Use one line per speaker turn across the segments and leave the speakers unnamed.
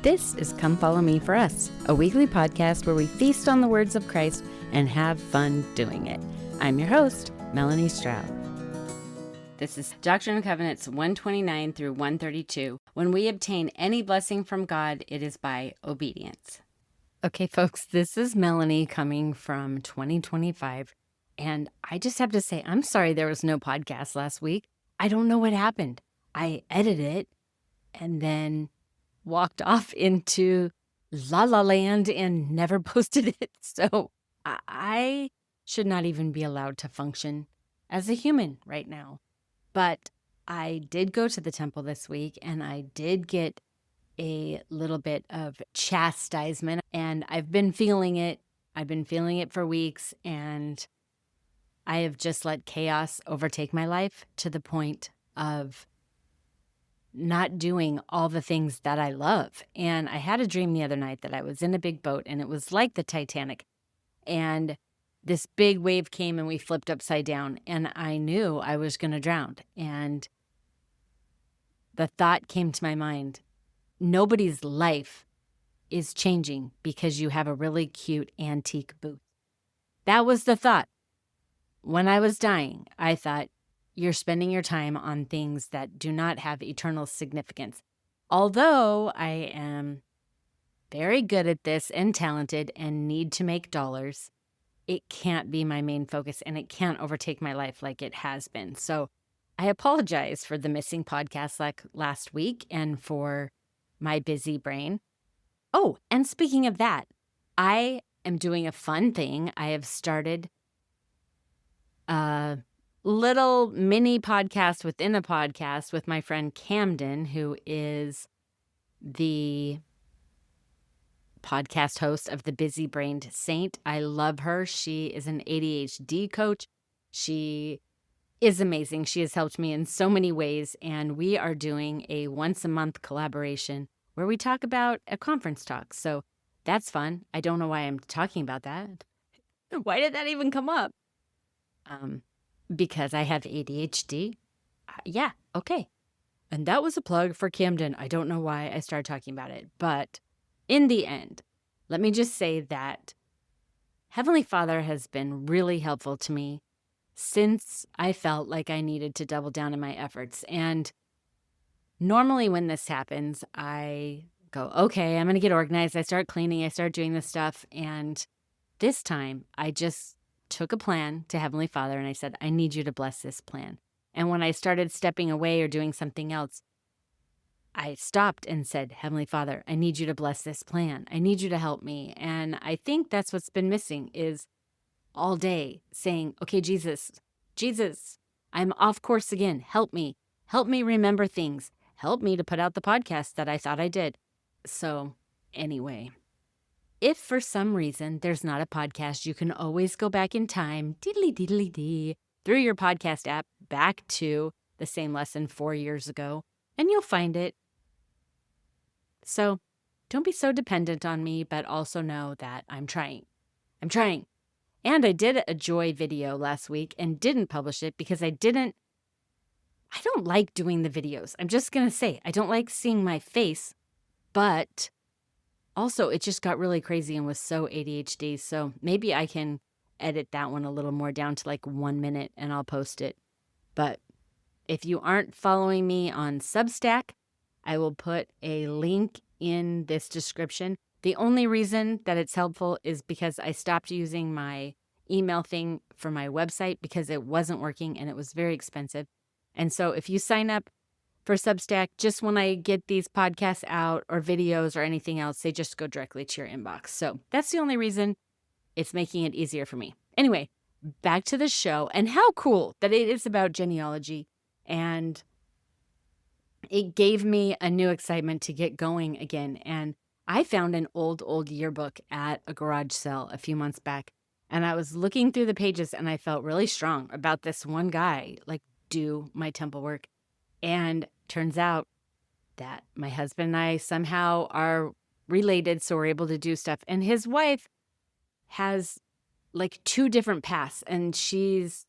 This is Come Follow Me for Us, a weekly podcast where we feast on the words of Christ and have fun doing it. I'm your host, Melanie Stroud. This is Doctrine and Covenants 129 through 132. When we obtain any blessing from God, it is by obedience. Okay, folks, this is Melanie coming from 2025, and I just have to say, I'm sorry there was no podcast last week. I don't know what happened. I edited it and then walked off into La La Land and never posted it. So I should not even be allowed to function as a human right now. But I did go to the temple this week and I did get a little bit of chastisement, and I've been feeling it. I've been feeling it for weeks, and I have just let chaos overtake my life to the point of not doing all the things that I love. And I had a dream the other night that I was in a big boat, and it was like the Titanic. And this big wave came and we flipped upside down, and I knew I was going to drown. And the thought came to my mind, nobody's life is changing because you have a really cute antique booth. That was the thought. When I was dying, I thought, you're spending your time on things that do not have eternal significance. Although I am very good at this and talented and need to make dollars, it can't be my main focus and it can't overtake my life like it has been. So I apologize for the missing podcast like last week and for my busy brain. Oh, and speaking of that, I am doing a fun thing. I have started a little mini podcast within a podcast with my friend Camden, who is the podcast host of The Busy Brained Saint. I love her. She is an ADHD coach. She is amazing. She has helped me in so many ways, and we are doing a once-a-month collaboration where we talk about a conference talk. So that's fun. I don't know why I'm talking about that. Why did that even come up? Because I have ADHD. Yeah, okay. And that was a plug for Camden. I don't know why I started talking about it. But in the end, let me just say that Heavenly Father has been really helpful to me since I felt like I needed to double down in my efforts. And normally when this happens, I go, okay, I'm going to get organized. I start cleaning. I start doing this stuff. And this time I just took a plan to Heavenly Father and I said, I need you to bless this plan. And when I started stepping away or doing something else, I stopped and said, Heavenly Father, I need you to bless this plan. I need you to help me. And I think that's what's been missing is all day saying, okay, Jesus, I'm off course again. Help me. Help me remember things. Help me to put out the podcast that I thought I did. So anyway, if for some reason there's not a podcast, you can always go back in time, diddly-diddly-dee, through your podcast app back to the same lesson 4 years ago, and you'll find it. So don't be so dependent on me, but also know that I'm trying. And I did a joy video last week and didn't publish it because I don't like doing the videos. I'm just going to say, I don't like seeing my face, but also, it just got really crazy and was so ADHD, so maybe I can edit that one a little more down to like 1 minute and I'll post it. But if you aren't following me on Substack, I will put a link in this description. The only reason that it's helpful is because I stopped using my email thing for my website because it wasn't working and it was very expensive. And so if you sign up for Substack, just when I get these podcasts out or videos or anything else, they just go directly to your inbox. So that's the only reason. It's making it easier for me. Anyway, back to the show, and how cool that it is about genealogy. And it gave me a new excitement to get going again. And I found an old yearbook at a garage sale a few months back. And I was looking through the pages and I felt really strong about this one guy, like do my temple work. And turns out that my husband and I somehow are related, so we're able to do stuff. And his wife has like 2 different paths, and she's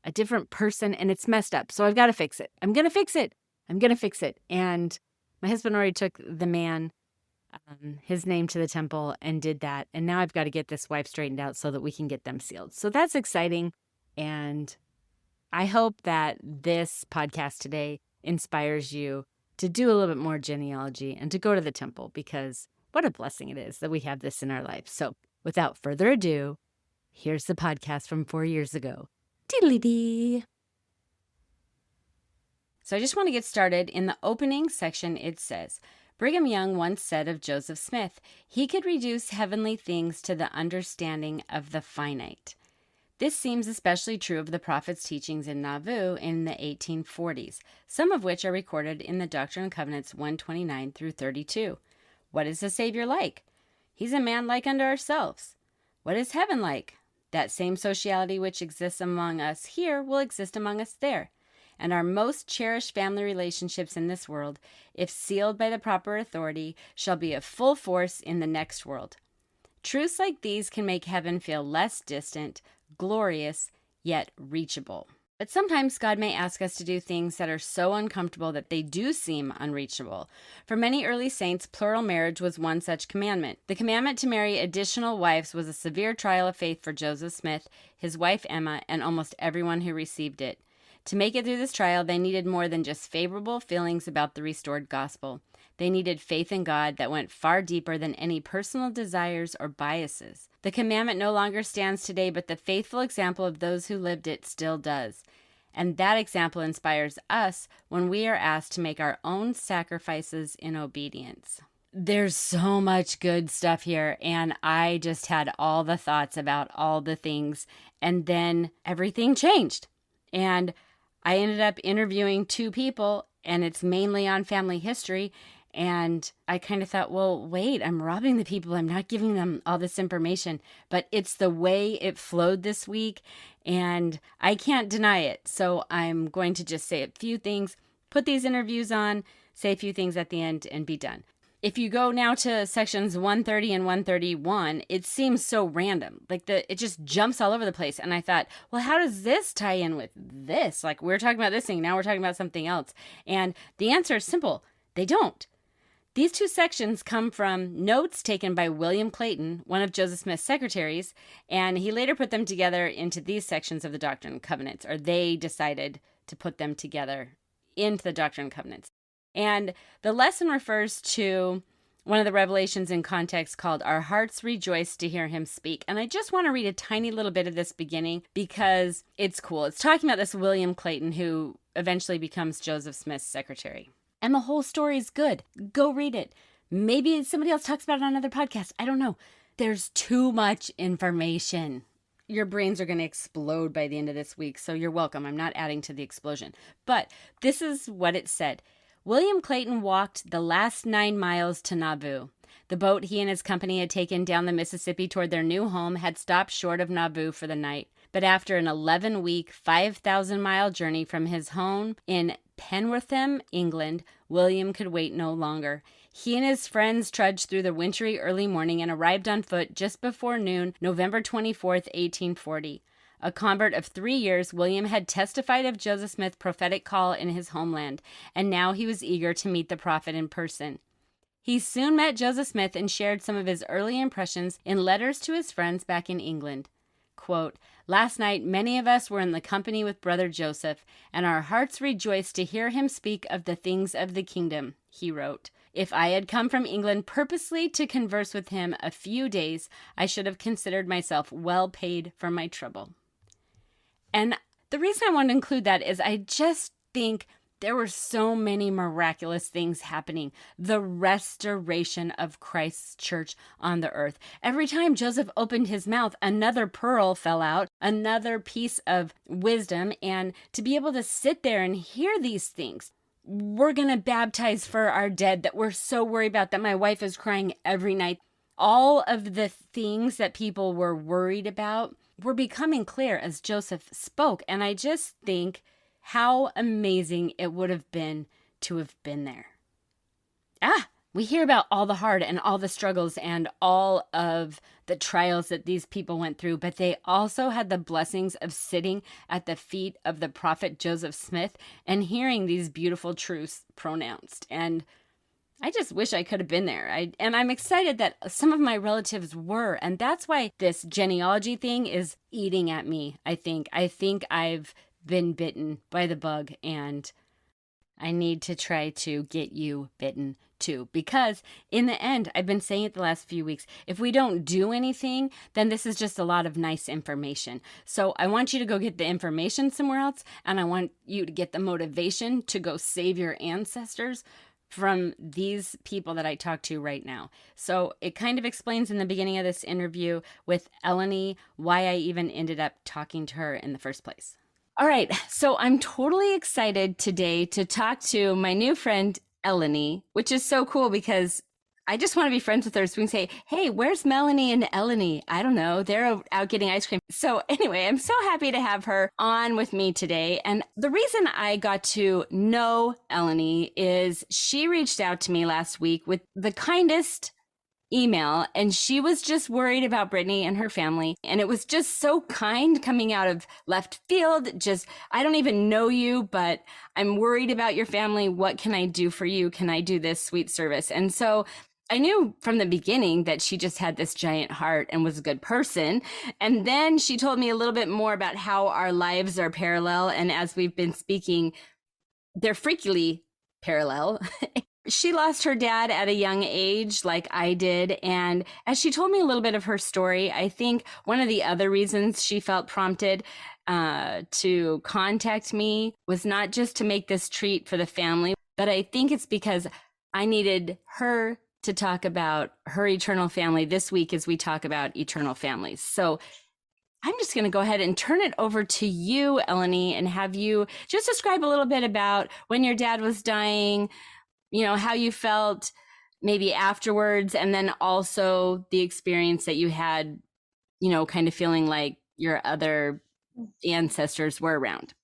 a different person, and it's messed up. So I've got to fix it. I'm going to fix it. And my husband already took the man his name to the temple and did that. And now I've got to get this wife straightened out so that we can get them sealed. So that's exciting. And I hope that this podcast today inspires you to do a little bit more genealogy and to go to the temple, because what a blessing it is that we have this in our life. So without further ado, here's the podcast from 4 years ago. Diddly-dee. So I just want to get started. In the opening section, it says, Brigham Young once said of Joseph Smith, he could reduce heavenly things to the understanding of the finite. This seems especially true of the prophet's teachings in Nauvoo in the 1840s, some of which are recorded in the Doctrine and Covenants 129 through 32. What is the Savior like? He's a man like unto ourselves. What is heaven like? That same sociality which exists among us here will exist among us there. And our most cherished family relationships in this world, if sealed by the proper authority, shall be of full force in the next world. Truths like these can make heaven feel less distant, glorious, yet reachable. But sometimes God may ask us to do things that are so uncomfortable that they do seem unreachable. For many early saints, plural marriage was one such commandment. The commandment to marry additional wives was a severe trial of faith for Joseph Smith, his wife Emma, and almost everyone who received it. To make it through this trial, they needed more than just favorable feelings about the restored gospel. They needed faith in God that went far deeper than any personal desires or biases. The commandment no longer stands today, but the faithful example of those who lived it still does. And that example inspires us when we are asked to make our own sacrifices in obedience. There's so much good stuff here, and I just had all the thoughts about all the things, and then everything changed. And I ended up interviewing 2 people, and it's mainly on family history. And I kind of thought, well, wait, I'm robbing the people. I'm not giving them all this information. But it's the way it flowed this week, and I can't deny it. So I'm going to just say a few things, put these interviews on, say a few things at the end, and be done. If you go now to sections 130 and 131, it seems so random. Like it just jumps all over the place. And I thought, well, how does this tie in with this? Like, we're talking about this thing, now we're talking about something else. And the answer is simple. They don't. These 2 sections come from notes taken by William Clayton, one of Joseph Smith's secretaries, and he later put them together into these sections of the Doctrine and Covenants, or they decided to put them together into the Doctrine and Covenants. And the lesson refers to one of the revelations in context called Our Hearts Rejoice to Hear Him Speak. And I just want to read a tiny little bit of this beginning because it's cool. It's talking about this William Clayton who eventually becomes Joseph Smith's secretary. And the whole story is good. Go read it. Maybe somebody else talks about it on another podcast. I don't know. There's too much information. Your brains are going to explode by the end of this week, so you're welcome. I'm not adding to the explosion. But this is what it said. William Clayton walked the last 9 miles to Nauvoo. The boat he and his company had taken down the Mississippi toward their new home had stopped short of Nauvoo for the night. But after an 11-week, 5,000-mile journey from his home in Penwortham, England, William could wait no longer. He and his friends trudged through the wintry early morning and arrived on foot just before noon, November 24th, 1840. A convert of 3 years, William had testified of Joseph Smith's prophetic call in his homeland, and now he was eager to meet the prophet in person. He soon met Joseph Smith and shared some of his early impressions in letters to his friends back in England. Quote, Last night many of us were in the company with Brother Joseph, and our hearts rejoiced to hear him speak of the things of the kingdom, he wrote. If I had come from England purposely to converse with him a few days, I should have considered myself well paid for my trouble. And the reason I wanted to include that is I just think there were so many miraculous things happening. The restoration of Christ's church on the earth. Every time Joseph opened his mouth, another pearl fell out, another piece of wisdom. And to be able to sit there and hear these things, we're going to baptize for our dead that we're so worried about, that my wife is crying every night. All of the things that people were worried about were becoming clear as Joseph spoke. And I just think how amazing it would have been to have been there. We hear about all the hard and all the struggles and all of the trials that these people went through, but they also had the blessings of sitting at the feet of the prophet Joseph Smith and hearing these beautiful truths pronounced. And I just wish I could have been there. And I'm excited that some of my relatives were. And that's why this genealogy thing is eating at me, I think. I think I've been bitten by the bug, and I need to try to get you bitten too. Because in the end, I've been saying it the last few weeks, if we don't do anything, then this is just a lot of nice information. So I want you to go get the information somewhere else, and I want you to get the motivation to go save your ancestors from these people that I talk to right now. So it kind of explains in the beginning of this interview with Eleni why I even ended up talking to her in the first place. All right, so I'm totally excited today to talk to my new friend Eleni, which is so cool because I just want to be friends with her. So we can say, hey, where's Melanie and Eleni? I don't know. They're out getting ice cream. So anyway, I'm so happy to have her on with me today. And the reason I got to know Eleni is she reached out to me last week with the kindest email, and she was just worried about Brittany and her family. And it was just so kind coming out of left field. Just, I don't even know you, but I'm worried about your family. What can I do for you? Can I do this sweet service? And so I knew from the beginning that she just had this giant heart and was a good person. And then she told me a little bit more about how our lives are parallel. And as we've been speaking, they're freakily parallel. She lost her dad at a young age, like I did. And as she told me a little bit of her story, I think one of the other reasons she felt prompted to contact me was not just to make this treat for the family, but I think it's because I needed her to talk about her eternal family this week as we talk about eternal families. So I'm just going to go ahead and turn it over to you, Eleni, and have you just describe a little bit about when your dad was dying, you know, how you felt maybe afterwards, and then also the experience that you had, you know, kind of feeling like your other ancestors were around.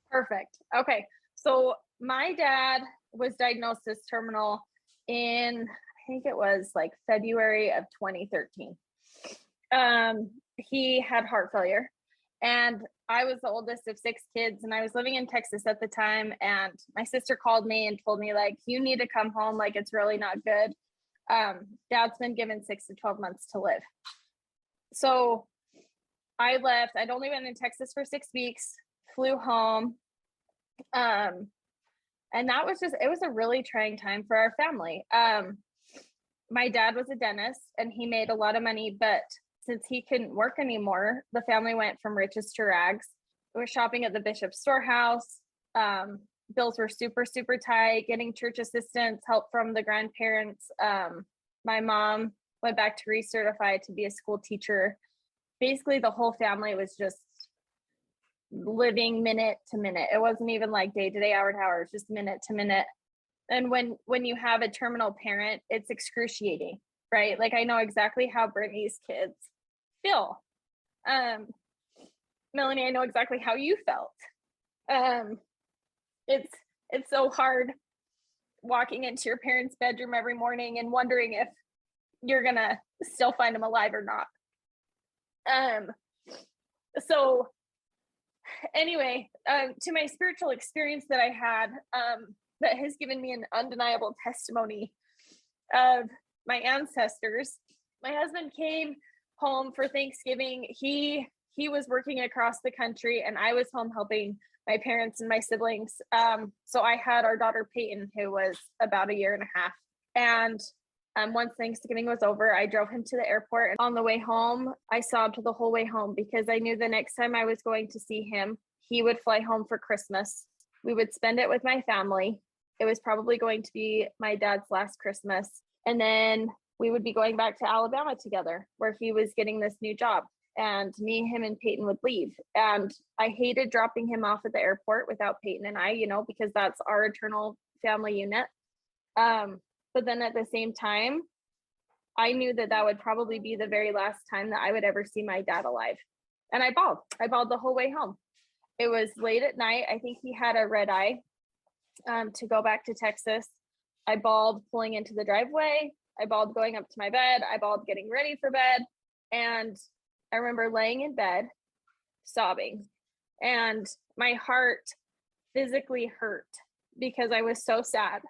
Perfect. Okay. So my dad was diagnosed as terminal in, I think it was like February of 2013. He had heart failure, and I was the oldest of 6 kids, and I was living in Texas at the time. And my sister called me and told me, like, you need to come home. Like, it's really not good. Dad's been given 6 to 12 months to live. So I left. I'd only been in Texas for 6 weeks, flew home. And that was it was a really trying time for our family. My dad was a dentist and he made a lot of money, but since he couldn't work anymore, the family went from riches to rags. We were shopping at the Bishop's storehouse. Bills were super, super tight, getting church assistance, help from the grandparents. My mom went back to recertify to be a school teacher. Basically, the whole family was just living minute to minute. It wasn't even like day to day, hour to hour, it was just minute to minute. And when you have a terminal parent, it's excruciating, right? Like, I know exactly how Brittany's kids feel. Melanie, I know exactly how you felt. It's so hard walking into your parents' bedroom every morning and wondering if you're gonna still find them alive or not. So anyway, to my spiritual experience that I had, that has given me an undeniable testimony of my ancestors. My husband came home for Thanksgiving. He was working across the country, and I was home helping my parents and my siblings. So I had our daughter Peyton, who was about a year and a half. And once Thanksgiving was over, I drove him to the airport. And on the way home, I sobbed the whole way home because I knew the next time I was going to see him, he would fly home for Christmas. We would spend it with my family. It was probably going to be my dad's last Christmas. And then we would be going back to Alabama together, where he was getting this new job. And me, him, and Peyton would leave. And I hated dropping him off at the airport without Peyton and I, you know, because that's our eternal family unit. But then at the same time, I knew that that would probably be the very last time that I would ever see my dad alive. And I bawled the whole way home. It was late at night. I think he had a red eye to go back to Texas. I bawled pulling into the driveway. I bawled going up to my bed. I bawled getting ready for bed. And I remember laying in bed, sobbing. And my heart physically hurt because I was so sad.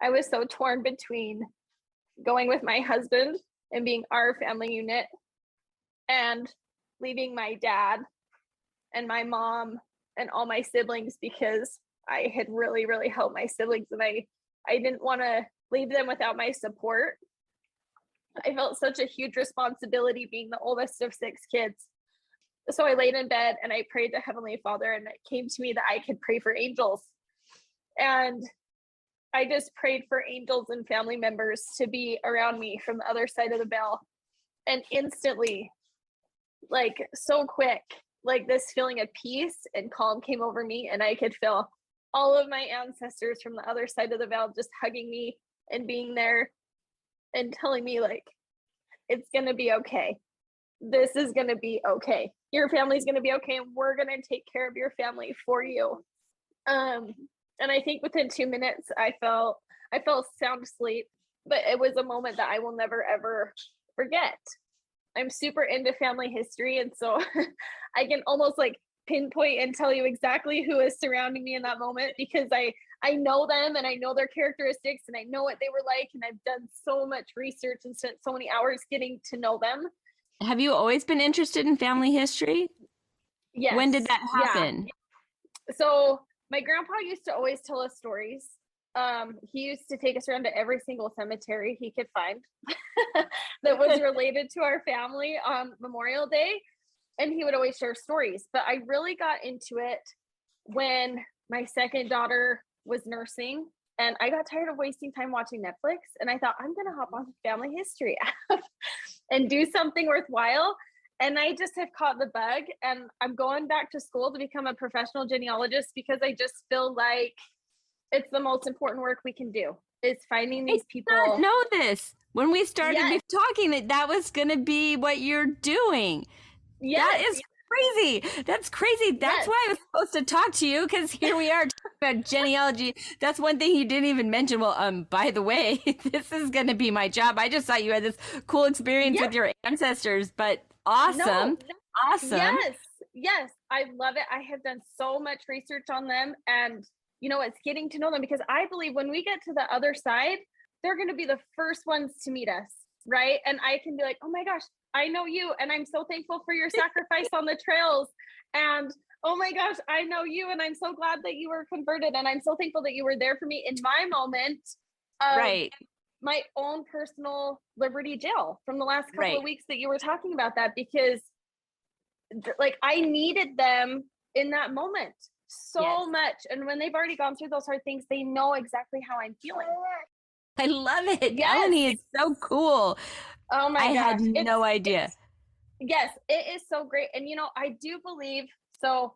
I was so torn between going with my husband and being our family unit and leaving my dad and my mom and all my siblings because I had really, really helped my siblings and I didn't want to leave them without my support. I felt such a huge responsibility being the oldest of 6 kids. So I laid in bed and I prayed to Heavenly Father, and it came to me that I could pray for angels. And I just prayed for angels and family members to be around me from the other side of the veil. And instantly, like so quick, like this feeling of peace and calm came over me, and I could feel all of my ancestors from the other side of the veil just hugging me and being there and telling me like, it's going to be okay. This is going to be okay. Your family's going to be okay, and we're going to take care of your family for you. And I think within 2 minutes, I fell sound asleep, but it was a moment that I will never, ever forget. I'm super into family history. And so I can almost like pinpoint and tell you exactly who is surrounding me in that moment because I know them and I know their characteristics and I know what they were like. And I've done so much research and spent so many hours getting to know them.
Have you always been interested in family history?
Yes.
When did that happen?
Yeah. So my grandpa used to always tell us stories. He used to take us around to every single cemetery he could find that was related to our family on Memorial Day. And he would always share stories. But I really got into it when my second daughter was nursing and I got tired of wasting time watching Netflix. And I thought, I'm going to hop on Family History app and do something worthwhile. And I just have caught the bug, and I'm going back to school to become a professional genealogist because I just feel like it's the most important work we can do is finding these people.
I did not know this. When we started talking, that was going to be what you're doing. Yes. That is crazy. That's crazy. That's why I was supposed to talk to you, because here we are talking about genealogy. That's one thing you didn't even mention. Well, by the way, this is going to be my job. I just thought you had this cool experience with your ancestors, but awesome. Awesome.
Yes. I love it. I have done so much research on them, and it's getting to know them because I believe when we get to the other side, they're going to be the first ones to meet us. Right. And I can be like, oh my gosh, I know you. And I'm so thankful for your sacrifice on the trails. And oh my gosh, I know you. And I'm so glad that you were converted. And I'm so thankful that you were there for me in my moment of my own personal Liberty Jail from the last couple of weeks that you were talking about that, because like I needed them in that moment so much. And when they've already gone through those hard things, they know exactly how I'm feeling.
I love it. Melanie is so cool.
Oh my gosh.
I had no idea.
Yes, it is so great. And I do believe, so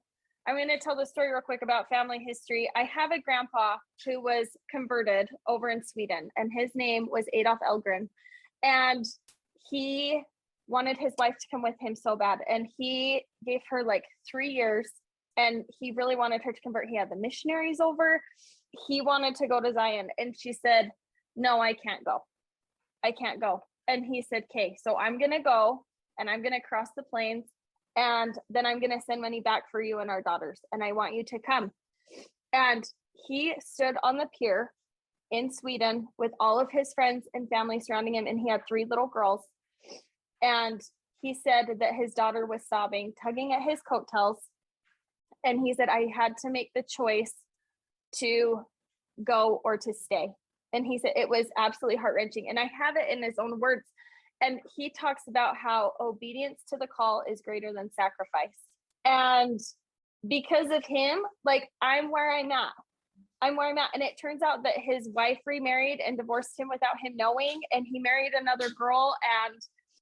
I'm going to tell the story real quick about family history. I have a grandpa who was converted over in Sweden, and his name was Adolf Elgren. And he wanted his wife to come with him so bad. And he gave her like 3 years, and he really wanted her to convert. He had the missionaries over. He wanted to go to Zion. And she said, no, I can't go. I can't go. And he said, okay, so I'm going to go and I'm going to cross the plains, and then I'm going to send money back for you and our daughters. And I want you to come. And he stood on the pier in Sweden with all of his friends and family surrounding him. And he had 3 little girls. And he said that his daughter was sobbing, tugging at his coattails. And he said, I had to make the choice to go or to stay. And he said it was absolutely heart-wrenching. And I have it in his own words. And he talks about how obedience to the call is greater than sacrifice. And because of him, like I'm where I'm at. And it turns out that his wife remarried and divorced him without him knowing. And he married another girl,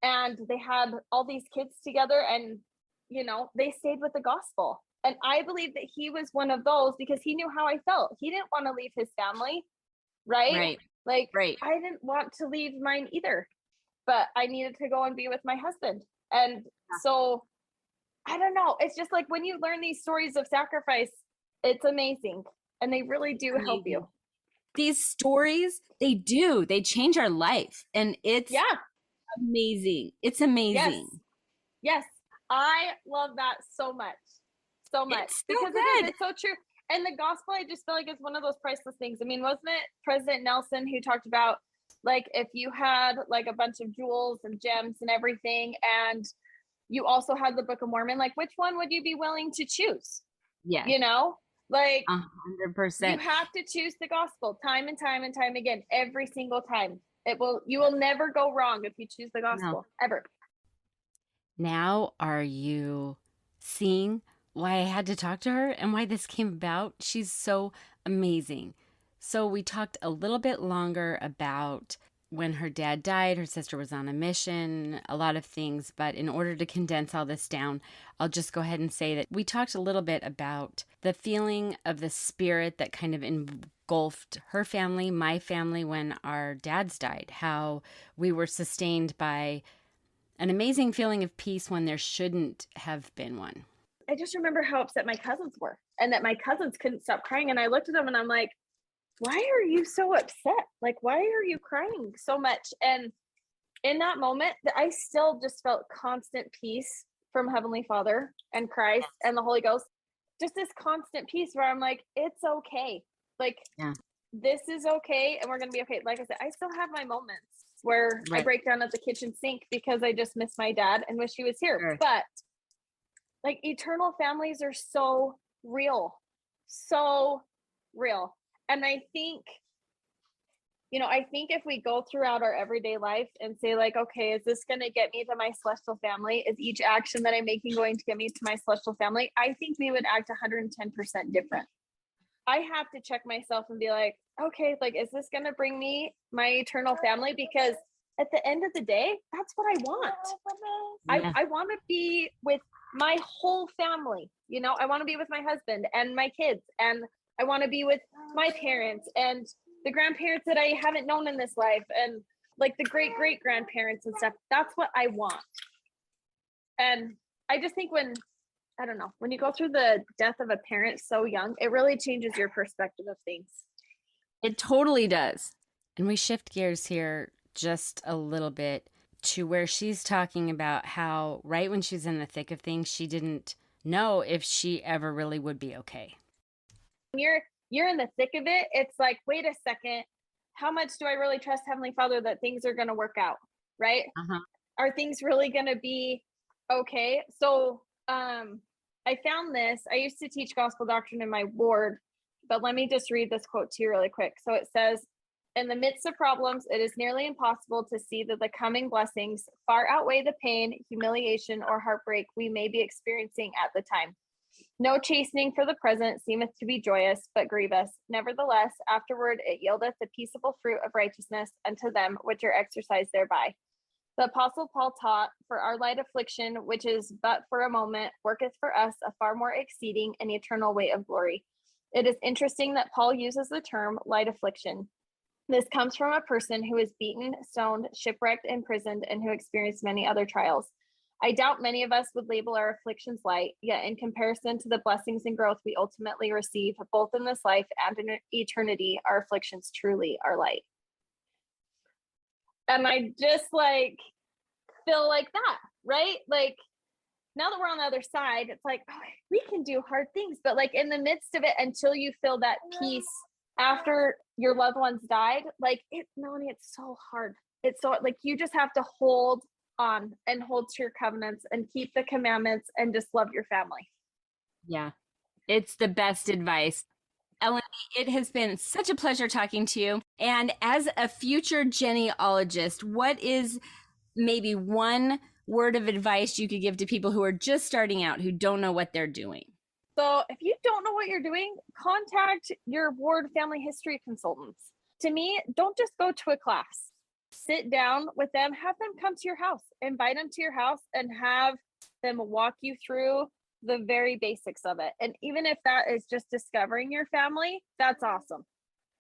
and they had all these kids together, and, they stayed with the gospel. And I believe that he was one of those because he knew how I felt. He didn't want to leave his family. Right. I didn't want to leave mine either, but I needed to go and be with my husband. And so I don't know. It's just like when you learn these stories of sacrifice, it's amazing. And they really do help you.
These stories, they change our life. And it's amazing. It's amazing.
Yes. I love that so much. So much.
It's so
because
good.
It's so true. And the gospel, I just feel like it's one of those priceless things. I mean, wasn't it President Nelson who talked about, like, if you had like a bunch of jewels and gems and everything, and you also had the Book of Mormon, like, which one would you be willing to choose?
Yes.
You know, like
100%.
you have to choose the gospel time and time and time again, every single time. You will never go wrong if you choose the gospel, ever.
Now, are you seeing why I had to talk to her and why this came about? She's so amazing. So, we talked a little bit longer about when her dad died, her sister was on a mission, a lot of things. But in order to condense all this down, I'll just go ahead and say that we talked a little bit about the feeling of the spirit that kind of engulfed her family, my family, when our dads died, how we were sustained by an amazing feeling of peace when there shouldn't have been one.
I just remember how upset my cousins were, and that my cousins couldn't stop crying. And I looked at them and I'm like, why are you so upset? Like, why are you crying so much? And in that moment, I still just felt constant peace from Heavenly Father and Christ and the Holy Ghost. Just this constant peace where I'm like, it's okay. Like, this is okay. And we're going to be okay. Like I said, I still have my moments where I break down at the kitchen sink because I just miss my dad and wish he was here. Sure. But like, eternal families are so real. So real. And I think, I think if we go throughout our everyday life and say, like, okay, is this going to get me to my celestial family? Is each action that I'm making going to get me to my celestial family? I think we would act 110% different. I have to check myself and be like, okay, like, is this going to bring me my eternal family? Because at the end of the day, that's what I want. I want to be with my whole family. I want to be with my husband and my kids, and I want to be with my parents and the grandparents that I haven't known in this life, and like the great grandparents and stuff. That's what I want. And I just think when you go through the death of a parent so young, it really changes your perspective of things.
It totally does. And we shift gears here just a little bit to where she's talking about how right when she's in the thick of things, she didn't know if she ever really would be okay.
When you're in the thick of it, it's like, wait a second, how much do I really trust Heavenly Father that things are going to work out, right? Are things really going to be okay? So I found this. I used to teach gospel doctrine in my ward, but let me just read this quote to you really quick. So it says, in the midst of problems, it is nearly impossible to see that the coming blessings far outweigh the pain, humiliation, or heartbreak we may be experiencing at the time. No chastening for the present seemeth to be joyous, but grievous. Nevertheless, afterward it yieldeth the peaceable fruit of righteousness unto them which are exercised thereby. The Apostle Paul taught, for our light affliction, which is but for a moment, worketh for us a far more exceeding and eternal weight of glory. It is interesting that Paul uses the term light affliction. This comes from a person who is beaten, stoned, shipwrecked, imprisoned, and who experienced many other trials. I doubt many of us would label our afflictions light, yet in comparison to the blessings and growth we ultimately receive, both in this life and in eternity, our afflictions truly are light. And I just feel like that, right? Like, now that we're on the other side, it's like, oh, we can do hard things. But like, in the midst of it, until you feel that peace after your loved ones died, Melanie, it's so hard. It's so, like, you just have to hold on and hold to your covenants and keep the commandments and just love your family.
Yeah, it's the best advice. Ellen, it has been such a pleasure talking to you. And as a future genealogist, what is maybe one word of advice you could give to people who are just starting out, who don't know what they're doing?
So if you don't know what you're doing, contact your ward family history consultants. To me, don't just go to a class. Sit down with them, have them come to your house, invite them to your house, and have them walk you through the very basics of it. And even if that is just discovering your family, that's awesome,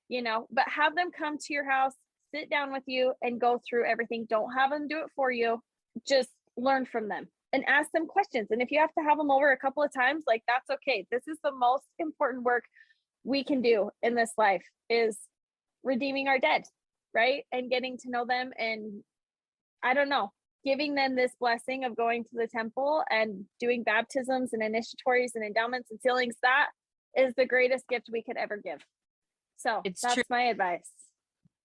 but have them come to your house, sit down with you, and go through everything. Don't have them do it for you. Just learn from them and ask them questions. And if you have to have them over a couple of times, that's okay. This is the most important work we can do in this life, is redeeming our dead, right? And getting to know them, and giving them this blessing of going to the temple and doing baptisms and initiatories and endowments and sealings. is the greatest gift we could ever give. So
It's
that's
true.
my advice.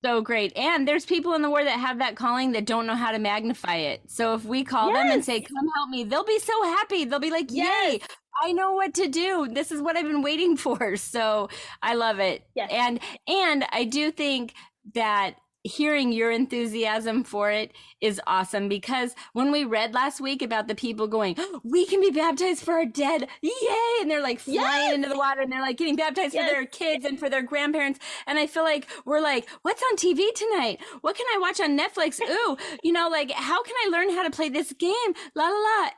So great. And there's people in the world that have that calling that don't know how to magnify it. So if we call them and
Yes.
say, come help me, they'll be so happy. They'll be like,
Yes.
yay, I know what to do. This is what I've been waiting for. So I love it.
Yes.
And I do think that hearing your enthusiasm for it is awesome, because when we read last week about the people going, oh, we can be baptized for our dead, yay, and they're like flying into the water, and they're like getting baptized for their kids and for their grandparents, and I feel like we're like, what's on TV tonight? What can I watch on Netflix? Ooh, like, how can I learn how to play this game? La la la.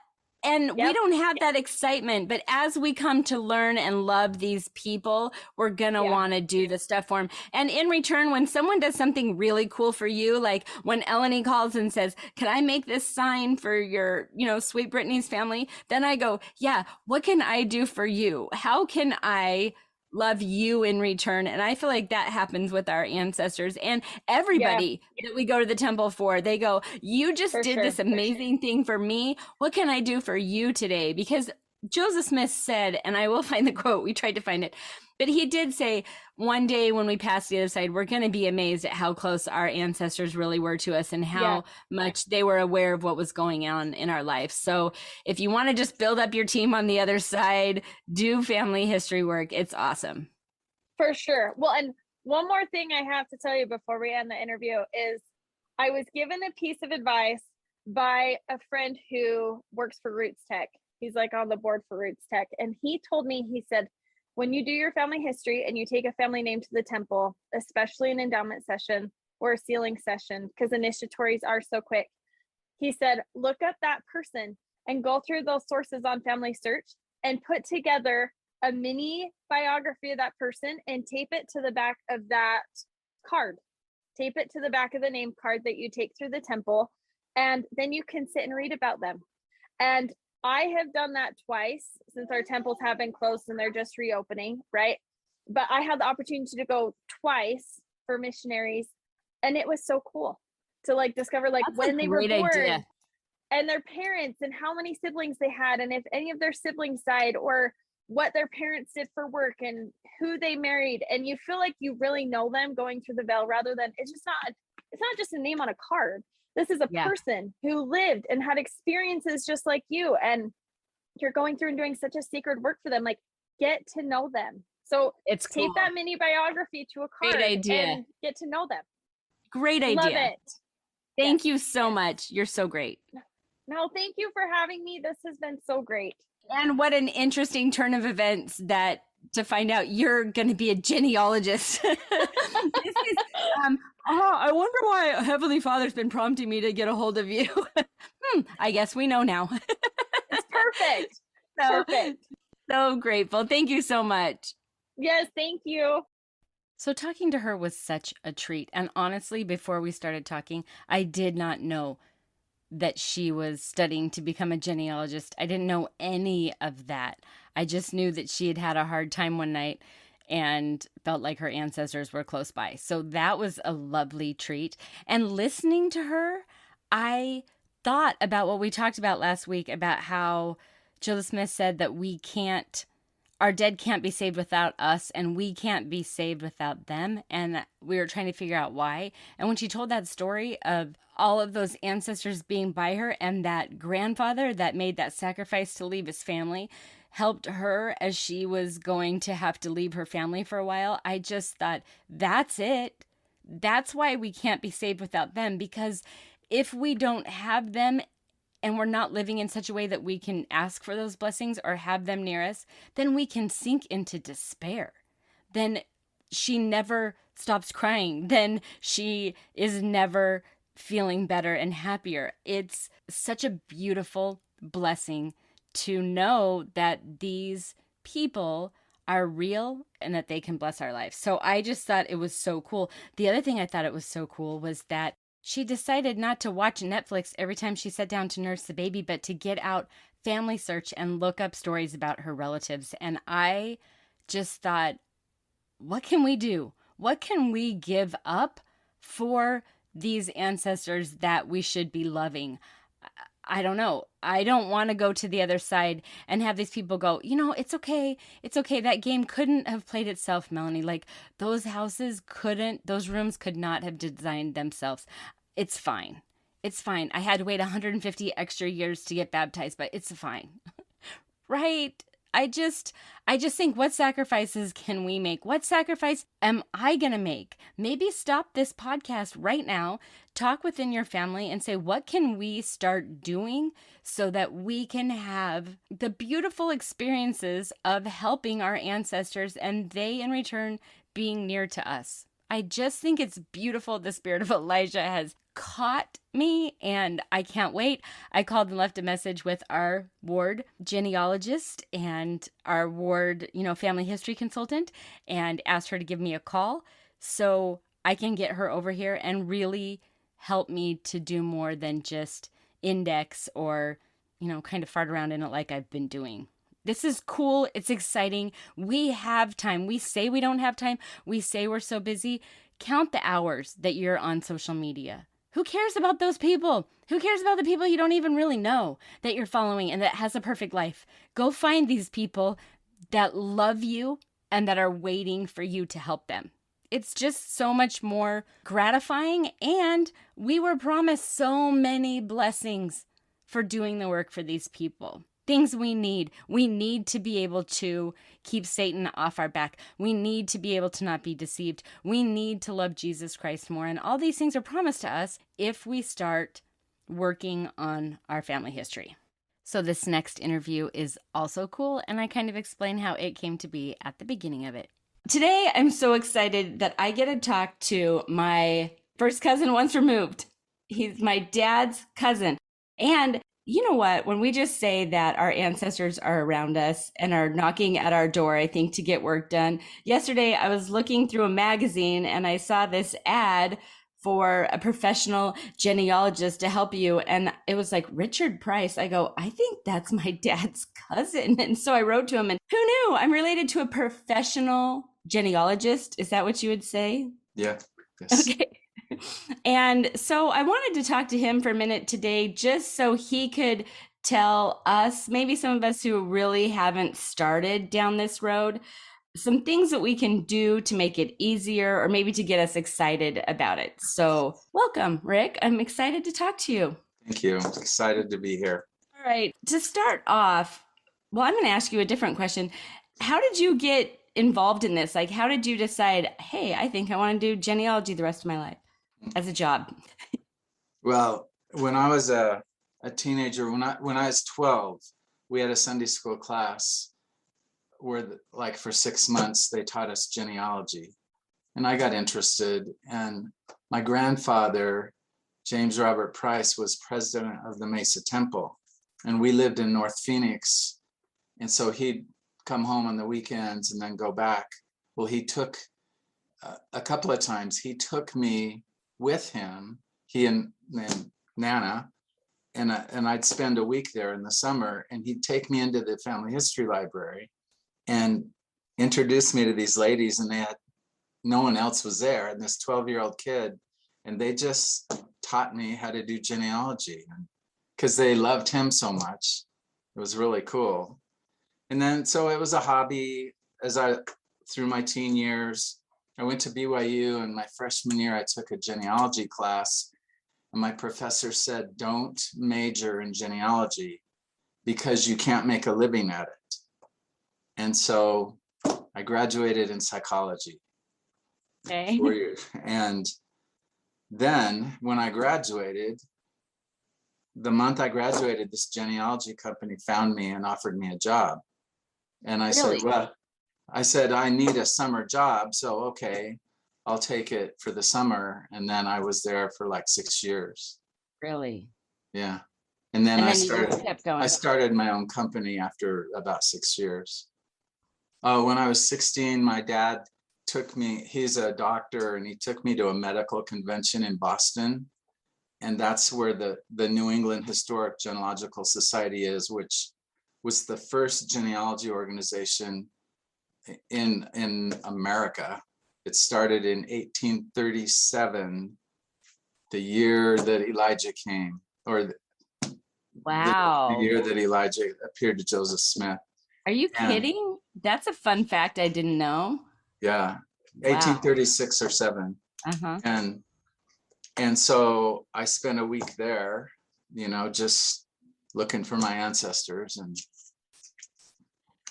And we don't have that excitement, but as we come to learn and love these people, we're going to want to do the stuff for them. And in return, when someone does something really cool for you, like when Eleni calls and says, can I make this sign for your, Sweet Brittany's family? Then I go, yeah, what can I do for you? How can I love you in return? And I feel like that happens with our ancestors and everybody that we go to the temple for. They go, you just did this amazing thing for me. What can I do for you today? Because Joseph Smith said, and I will find the quote, we tried to find it, but he did say, one day when we pass the other side, we're going to be amazed at how close our ancestors really were to us and how much they were aware of what was going on in our life. So if you want to just build up your team on the other side, do family history work. It's awesome.
For sure. Well, and one more thing I have to tell you before we end the interview is I was given a piece of advice by a friend who works for Roots Tech. He's like on the board for Roots Tech. And he told me, he said, when you do your family history and you take a family name to the temple, especially an endowment session or a sealing session, because initiatories are so quick, he said, look up that person and go through those sources on Family Search and put together a mini biography of that person and tape it to the back of that card. Tape it to the back of the name card that you take through the temple, and then you can sit and read about them. And I have done that twice since our temples have been closed and they're just reopening, right? But I had the opportunity to go twice for missionaries, and it was so cool to like discover like when they were born and their parents and how many siblings they had, and if any of their siblings died, or what their parents did for work and who they married. And you feel like you really know them going through the veil, rather than it's not just a name on a card. This is a person who lived and had experiences just like you, and you're going through and doing such a sacred work for them. Like, get to know them. So it's tape that mini biography to a card and get to know them.
Great idea.
Love it.
Thank you so much. You're so great.
No, thank you for having me. This has been so great.
And what an interesting turn of events that to find out you're going to be a genealogist. I wonder why Heavenly Father's been prompting me to get a hold of you. I guess we know now.
It's perfect. Perfect.
So grateful. Thank you so much.
Yes, thank you.
So talking to her was such a treat. And honestly, before we started talking, I did not know that she was studying to become a genealogist. I didn't know any of that. I just knew that she had had a hard time one night and felt like her ancestors were close by. So that was a lovely treat. And listening to her, I thought about what we talked about last week, about how Joseph Smith said that our dead can't be saved without us, and we can't be saved without them. And we were trying to figure out why. And when she told that story of all of those ancestors being by her, and that grandfather that made that sacrifice to leave his family helped her as she was going to have to leave her family for a while, I just thought, that's it. That's why we can't be saved without them, because if we don't have them and we're not living in such a way that we can ask for those blessings or have them near us, then we can sink into despair. Then she never stops crying. Then she is never feeling better and happier. It's such a beautiful blessing to know that these people are real and that they can bless our lives. So I just thought it was so cool. The other thing I thought it was so cool was that she decided not to watch Netflix every time she sat down to nurse the baby, but to get out Family Search and look up stories about her relatives. And I just thought, what can we do? What can we give up for these ancestors that we should be loving? I don't know. I don't want to go to the other side and have these people go, it's okay. It's okay. That game couldn't have played itself, Melanie. Like those rooms could not have designed themselves. It's fine. It's fine. I had to wait 150 extra years to get baptized, but it's fine. Right? I just think, what sacrifices can we make? What sacrifice am I going to make? Maybe stop this podcast right now, talk within your family and say, what can we start doing so that we can have the beautiful experiences of helping our ancestors and they in return being near to us? I just think it's beautiful. The spirit of Elijah has caught me and I can't wait. I called and left a message with our ward genealogist and our ward, family history consultant and asked her to give me a call so I can get her over here and really help me to do more than just index or, kind of fart around in it like I've been doing. This is cool. It's exciting. We have time. We say we don't have time. We say we're so busy. Count the hours that you're on social media. Who cares about those people? Who cares about the people you don't even really know that you're following and that has a perfect life? Go find these people that love you and that are waiting for you to help them. It's just so much more gratifying, and we were promised so many blessings for doing the work for these people. Things we need. We need to be able to keep Satan off our back. We need to be able to not be deceived. We need to love Jesus Christ more. And all these things are promised to us if we start working on our family history. So this next interview is also cool, and I kind of explain how it came to be at the beginning of it. Today, I'm so excited that I get to talk to my first cousin once removed. He's my dad's cousin. And you know what? When we just say that our ancestors are around us and are knocking at our door, I think, to get work done. Yesterday, I was looking through a magazine and I saw this ad for a professional genealogist to help you. And it was like Richard Price. I go, I think that's my dad's cousin. And so I wrote to him, and who knew? I'm related to a professional genealogist. Is that what you would say?
Yeah. Yes.
Okay. And so I wanted to talk to him for a minute today, just so he could tell us, maybe some of us who really haven't started down this road, some things that we can do to make it easier or maybe to get us excited about it. So welcome, Rick. I'm excited to talk to you.
Thank you. I'm excited to be here.
All right. To start off, well, I'm going to ask you a different question. How did you get involved in this? Like, how did you decide, hey, I think I want to do genealogy the rest of my life as a job?
Well, when I was a teenager, when I was 12, we had a Sunday school class where like for 6 months they taught us genealogy, and I got interested. And my grandfather, James Robert Price, was president of the Mesa Temple, and we lived in North Phoenix, and so he'd come home on the weekends and then go back. Well, he took a couple of times he took me with him, he and Nana, and I'd spend a week there in the summer, and he'd take me into the family history library and introduce me to these ladies, and no one else was there, and this 12-year-old kid, and they just taught me how to do genealogy because they loved him so much. It was really cool. And then, so it was a hobby through my teen years. I went to BYU, and my freshman year, I took a genealogy class, and my professor said, don't major in genealogy because you can't make a living at it. And so I graduated in psychology.
Okay.
4 years. And then when I graduated, the month I graduated, this genealogy company found me and offered me a job. And I
Really?
said, well, I need a summer job. So, okay, I'll take it for the summer. And then I was there for like 6 years.
Really?
Yeah. And then,
And then you just kept going.
I started my own company after about 6 years. When I was 16, my dad took me, he's a doctor, and he took me to a medical convention in Boston. And that's where the New England Historic Genealogical Society is, which was the first genealogy organization in America. It started in 1837, the year that Elijah came, or the
Wow.
year that Elijah appeared to Joseph Smith.
Are you
And
kidding? That's a fun fact I didn't know.
yeah,
Wow.
1836 or 7.
Uh-huh.
And so I spent a week there, just looking for my ancestors. And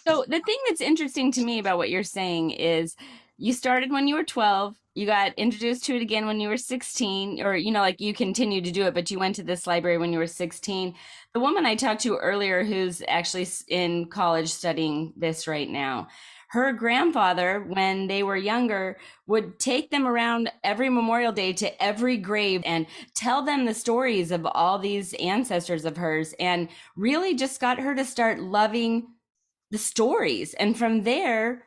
So the thing that's interesting to me about what you're saying is you started when you were 12, you got introduced to it again when you were 16, or, like you continued to do it, but you went to this library when you were 16. The woman I talked to earlier, who's actually in college studying this right now, her grandfather, when they were younger, would take them around every Memorial Day to every grave and tell them the stories of all these ancestors of hers, and really just got her to start loving the stories. And from there,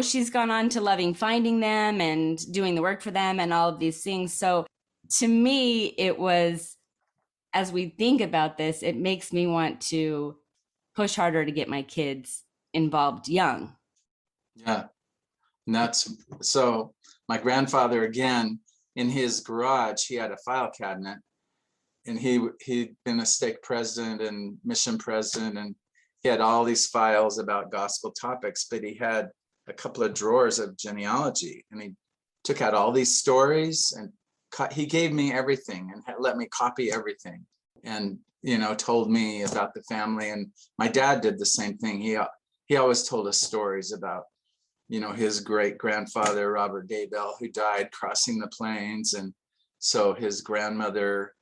she's gone on to loving finding them and doing the work for them and all of these things. So to me, it was, as we think about this, it makes me want to push harder to get my kids involved young.
yeah, and that's so my grandfather, again, in his garage, he had a file cabinet, and he'd been a stake president and mission president, and he had all these files about gospel topics, but he had a couple of drawers of genealogy, and he took out all these stories, and he gave me everything and let me copy everything, and told me about the family. And my dad did the same thing. He always told us stories about his great grandfather Robert Daybell, who died crossing the plains, and so his grandmother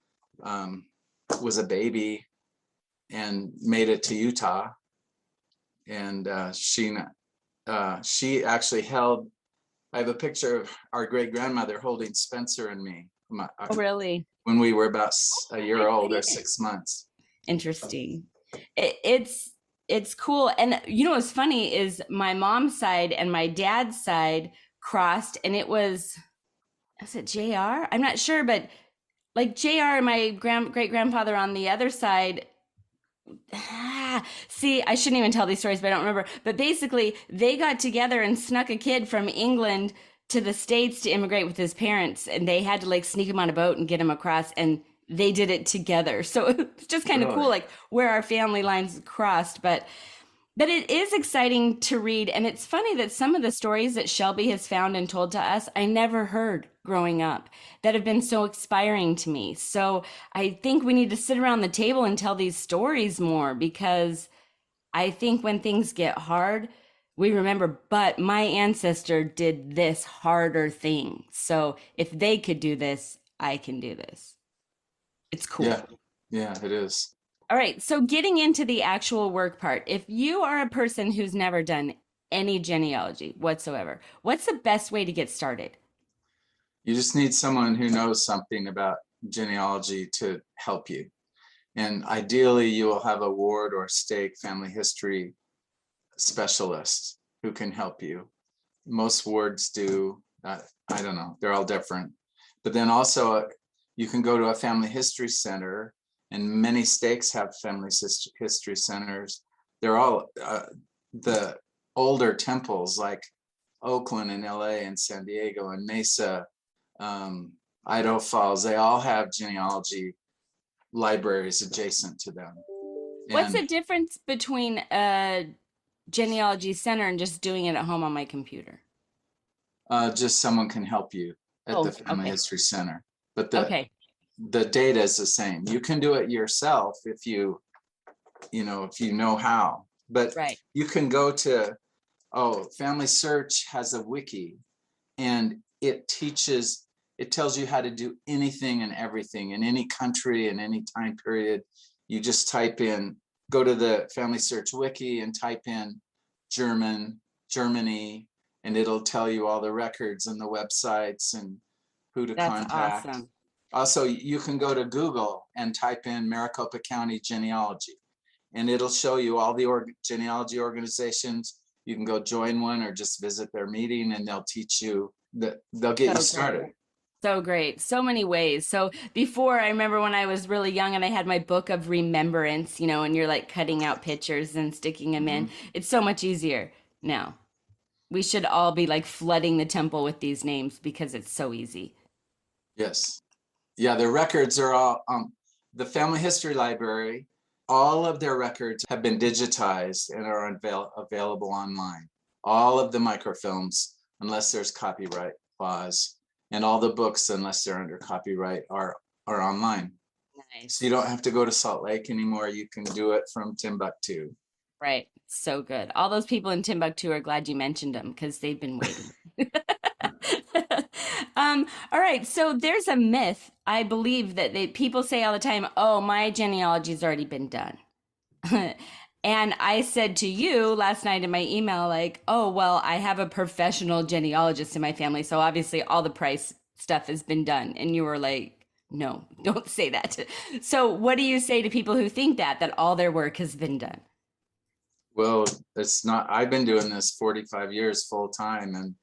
was a baby and made it to Utah, and she actually held. I have a picture of our great grandmother holding Spencer and me.
Oh, really?
When we were about a year old or 6 months.
Interesting. It's cool. And what's funny is my mom's side and my dad's side crossed, and it was it JR? I'm not sure, but like JR and my great grandfather on the other side. See, I shouldn't even tell these stories, but I don't remember. But basically, they got together and snuck a kid from England to the States to immigrate with his parents, and they had to like sneak him on a boat and get him across, and they did it together. So it's just kind of cool, like where our family lines crossed. But it is exciting to read. And it's funny that some of the stories that Shelby has found and told to us, I never heard growing up, that have been so inspiring to me. So I think we need to sit around the table and tell these stories more, because I think when things get hard, we remember, but my ancestor did this harder thing. So if they could do this, I can do this. It's cool.
Yeah, it is.
All right, so getting into the actual work part, if you are a person who's never done any genealogy whatsoever, what's the best way to get started?
You just need someone who knows something about genealogy to help you. And ideally, you will have a ward or stake family history specialist who can help you. Most wards do. I don't know. They're all different. But then also, you can go to a family history center, and many stakes have family history centers. They're all the older temples like Oakland and LA and San Diego and Mesa, Idaho Falls. They all have genealogy libraries adjacent to them.
What's the difference between a genealogy center and just doing it at home on my computer?
Just someone can help you at the family history center. But the data is the same. You can do it yourself if you know how. But you can go to, Family Search has a wiki, and it tells you how to do anything and everything in any country and any time period. You just go to the Family Search wiki and type in Germany, and it'll tell you all the records and the websites and who to contact. Awesome. Also, you can go to Google and type in Maricopa County genealogy, and it'll show you all the genealogy organizations. You can go join one or just visit their meeting, and they'll teach you they'll get you started.
So great. So many ways. So before, I remember when I was really young and I had my book of remembrance, and you're like cutting out pictures and sticking them in. It's so much easier now. We should all be like flooding the temple with these names because it's so easy.
Yes. Yeah, the records are all the Family History Library all of their records have been digitized and are available online. All of the microfilms, unless there's copyright clause, and all the books, unless they're under copyright, are online.
Nice.
So you don't have to go to Salt Lake anymore. You can do it from Timbuktu.
Right. So good. All those people in Timbuktu are glad you mentioned them because they've been waiting. All right. So there's a myth. I believe that people say all the time, oh, my genealogy's already been done. And I said to you last night in my email, like, oh, well, I have a professional genealogist in my family. So obviously all the price stuff has been done. And you were like, no, don't say that. So what do you say to people who think that all their work has been done?
Well, it's not. I've been doing this 45 years full time, and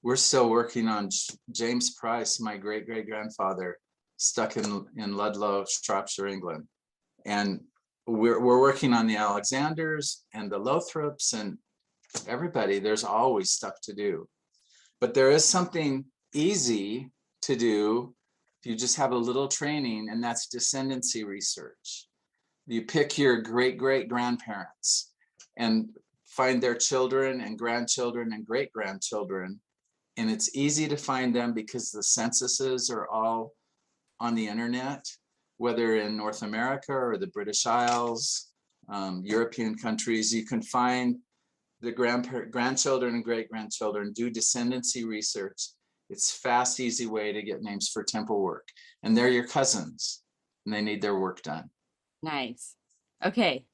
we're still working on James Price, my great-great-grandfather, stuck in Ludlow, Shropshire, England. And we're working on the Alexanders and the Lothrops and everybody. There's always stuff to do. But there is something easy to do if you just have a little training, and that's descendancy research. You pick your great-great-grandparents and find their children and grandchildren and great-grandchildren. And it's easy to find them because the censuses are all on the internet, whether in North America or the British Isles, European countries. You can find the grandchildren and great-grandchildren, do descendancy research. It's fast, easy way to get names for temple work. And they're your cousins, and they need their work done.
Nice. Okay.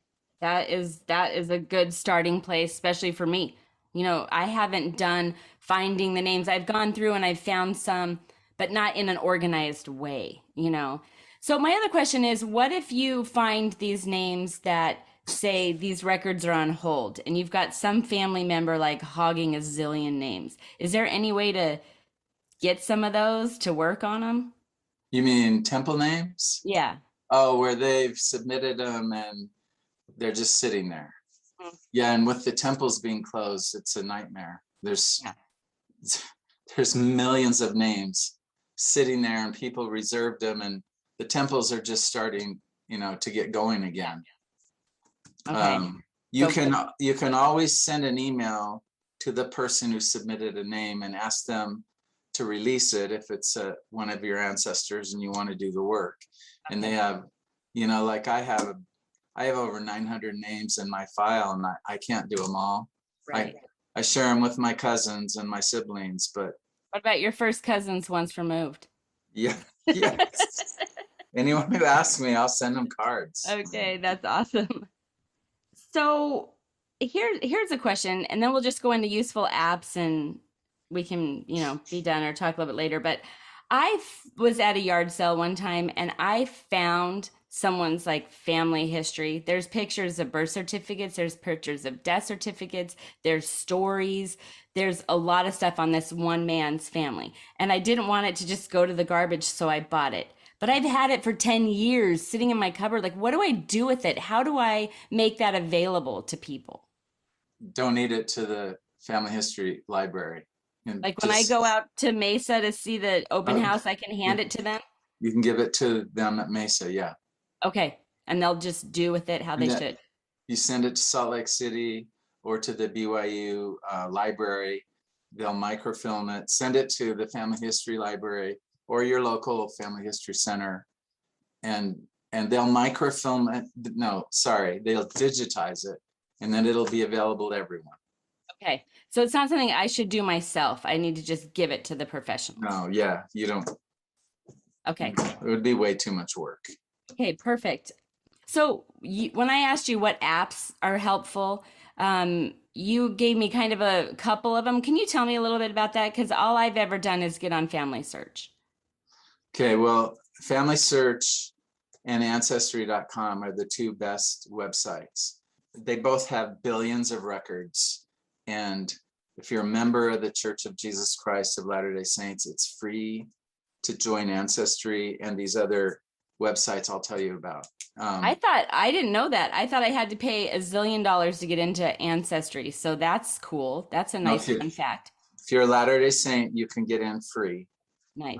That is a good starting place, especially for me. You know, I haven't done finding the names. I've gone through and I've found some, but not in an organized way, you know. So my other question is, what if you find these names that say these records are on hold and you've got some family member like hogging a zillion names? Is there any way to get some of those to work on them?
You mean temple names?
Yeah.
Oh, where they've submitted them and they're just sitting there. Yeah, and with the temples being closed, it's a nightmare. There's millions of names sitting there, and people reserved them, and the temples are just starting, to get going again.
Okay.
You can always send an email to the person who submitted a name and ask them to release it if it's one of your ancestors and you want to do the work. And they have, like I have over 900 names in my file, and I can't do them all.
Right.
I share them with my cousins and my siblings, but.
What about your first cousins once removed?
Yeah. Yes. Anyone who asks me, I'll send them cards.
Okay, that's awesome. So here's a question, and then we'll just go into useful apps and we can, be done or talk a little bit later. But I was at a yard sale one time and I found someone's like family history. There's pictures of birth certificates, there's pictures of death certificates, there's stories, there's a lot of stuff on this one man's family. And I didn't want it to just go to the garbage, so I bought it. But I've had it for 10 years sitting in my cupboard. Like, what do I do with it? How do I make that available to people?
Donate it to the family history library.
Like when I go out to Mesa to see the open house, I can hand it to them?
You can give it to them at Mesa, yeah.
Okay. And they'll just do with it how they should.
You send it to Salt Lake City or to the BYU library. They'll microfilm it, send it to the family history library or your local family history center. And they'll microfilm it. No, sorry, they'll digitize it, and then it'll be available to everyone.
Okay. So it's not something I should do myself. I need to just give it to the professionals.
No, yeah, you don't.
Okay.
It would be way too much work.
Okay, perfect. So when I asked you what apps are helpful, you gave me kind of a couple of them. Can you tell me a little bit about that? Because all I've ever done is get on Family Search.
Okay, well, Family Search and Ancestry.com are the two best websites. They both have billions of records. And if you're a member of the Church of Jesus Christ of Latter-day Saints, it's free to join Ancestry and these other websites I'll tell you about.
I didn't know that. I thought I had to pay $1 zillion to get into Ancestry. So that's cool. That's a nice fun fact.
If you're a Latter-day Saint, you can get in free.
Nice.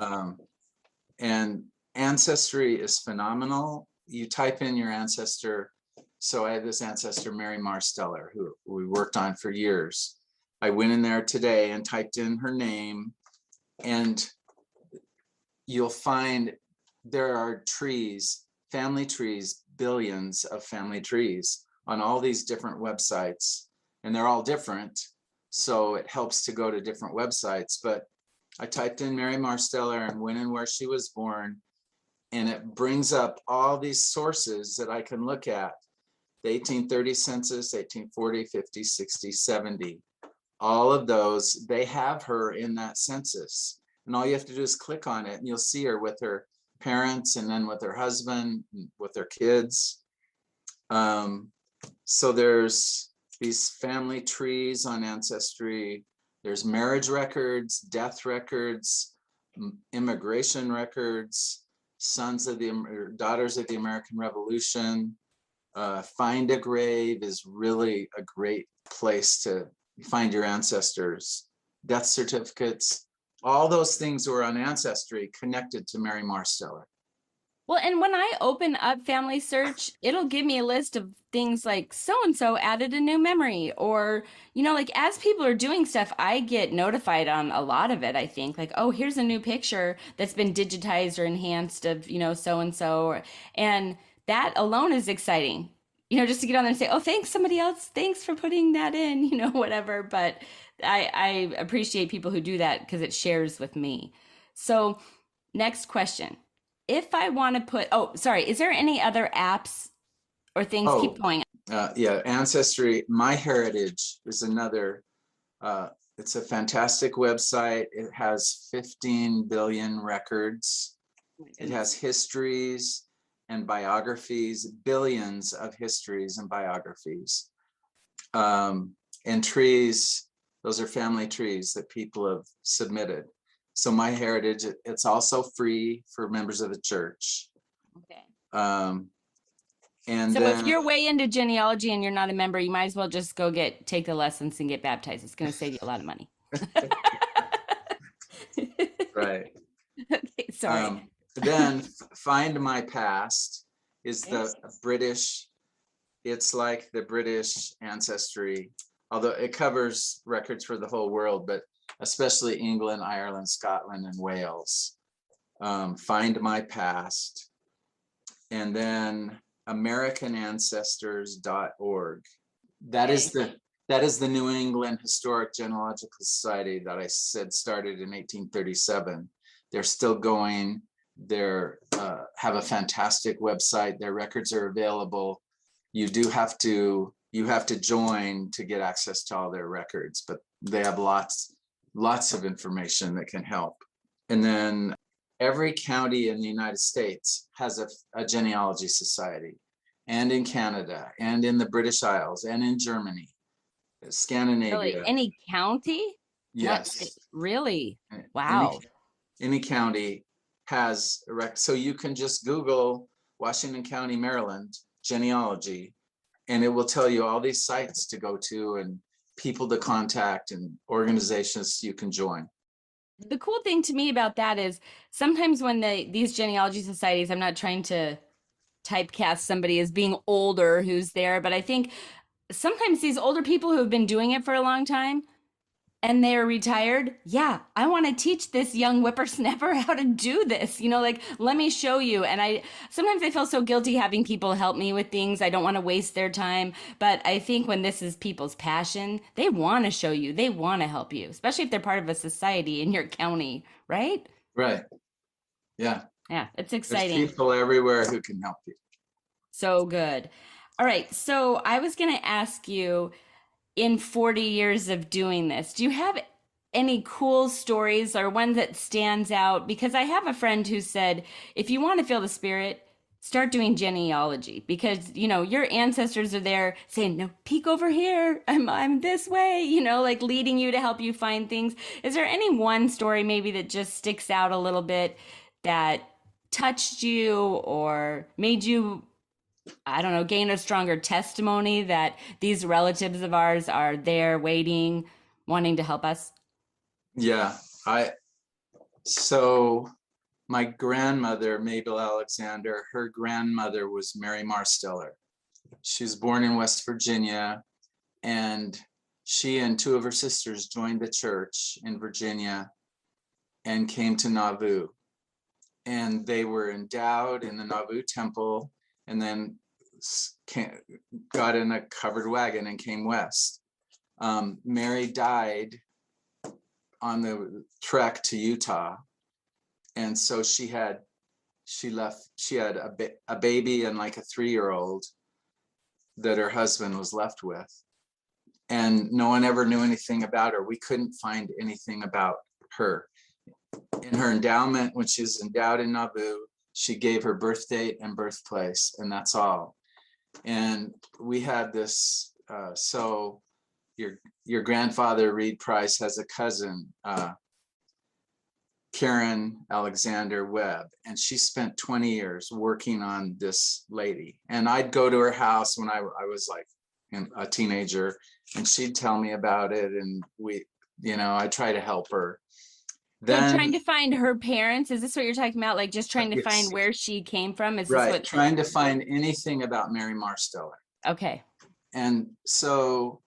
And Ancestry is phenomenal. You type in your ancestor So I had this ancestor, Mary Marsteller, who we worked on for years. I went in there today and typed in her name, and you'll find there are trees, family trees, billions of family trees on all these different websites, and they're all different. So it helps to go to different websites. But I typed in Mary Marsteller and went in where she was born, and it brings up all these sources that I can look at. The 1830 census, 1840, 50, 60, 70, all of those, they have her in that census. And all you have to do is click on it and you'll see her with her parents and then with her husband, with their kids. So there's these family trees on Ancestry. There's marriage records, death records, immigration records, sons of the or daughters of the American Revolution. Find a Grave is really a great place to find your ancestors. Death certificates, all those things were on Ancestry connected to Mary Marsteller.
Well, and when I open up Family Search, it'll give me a list of things like so-and-so added a new memory, or, you know, like as people are doing stuff, I get notified on a lot of it, I think, like, oh, here's a new picture that's been digitized or enhanced of, you know, so-and-so. And that alone is exciting, you know, just to get on there and say, oh, thanks, somebody else, thanks for putting that in, you know, whatever. But I appreciate people who do that because it shares with me. So next question. If I want to put, oh, sorry, is there any other apps or things? Keep going?
Yeah, Ancestry, MyHeritage is another, it's a fantastic website. It has 15 billion records. It has histories and biographies, billions of histories and biographies. And trees, those are family trees that people have submitted. So MyHeritage, it's also free for members of the church.
Okay.
And
so
then,
if you're way into genealogy and you're not a member, you might as well just go take the lessons and get baptized. It's going to save you a lot of money.
right.
Okay, sorry.
Then Find My Past is the British, it's like the British Ancestry, although it covers records for the whole world, but especially England, Ireland, Scotland, and Wales. Find My Past. And then AmericanAncestors.org. That is the New England Historic Genealogical Society that I said started in 1837. They're still going. They're have a fantastic website. Their records are available. You have to join to get access to all their records, but they have lots of information that can help. And then every county in the United States has a genealogy society, and in Canada, and in the British Isles, and in Germany, Scandinavia.
Really? Any county?
Yes.
Really? Wow.
Any county has a record. So you can just Google Washington County, Maryland, genealogy, and it will tell you all these sites to go to and people to contact and organizations you can join.
The cool thing to me about that is sometimes when these genealogy societies, I'm not trying to typecast somebody as being older who's there, but I think sometimes these older people who have been doing it for a long time and they're retired, yeah, I want to teach this young whippersnapper how to do this, you know, like, let me show you. And sometimes I feel so guilty having people help me with things. I don't want to waste their time. But I think when this is people's passion, they want to show you, they want to help you, especially if they're part of a society in your county, right?
Right. Yeah.
Yeah, it's exciting.
There's people everywhere who can help you.
So good. All right. So I was going to ask you, in 40 years of doing this, do you have any cool stories or one that stands out? Because I have a friend who said, if you want to feel the spirit, start doing genealogy, because, you know, your ancestors are there saying, no, peek over here. I'm this way, you know, like leading you to help you find things. Is there any one story maybe that just sticks out a little bit that touched you or made you, I don't know, gain a stronger testimony that these relatives of ours are there waiting, wanting to help us?
Yeah, so my grandmother, Mabel Alexander, her grandmother was Mary Marsteller. She was born in West Virginia, and she and two of her sisters joined the church in Virginia and came to Nauvoo. And they were endowed in the Nauvoo temple, and then got in a covered wagon and came west. Mary died on the trek to Utah, and so she had a baby and like a 3-year-old that her husband was left with, and no one ever knew anything about her. We couldn't find anything about her. In her endowment, when she was endowed in Nauvoo, she gave her birth date and birthplace, and that's all. And we had this, so your grandfather, Reed Price, has a cousin, Karen Alexander Webb, and she spent 20 years working on this lady. And I'd go to her house when I was like a teenager, and she'd tell me about it, and I try to help her.
Then trying to find her parents, is this what you're talking about? Like just trying to find where she came from? Is
right,
this what
trying to find anything about Mary Marsteller.
Okay.
And so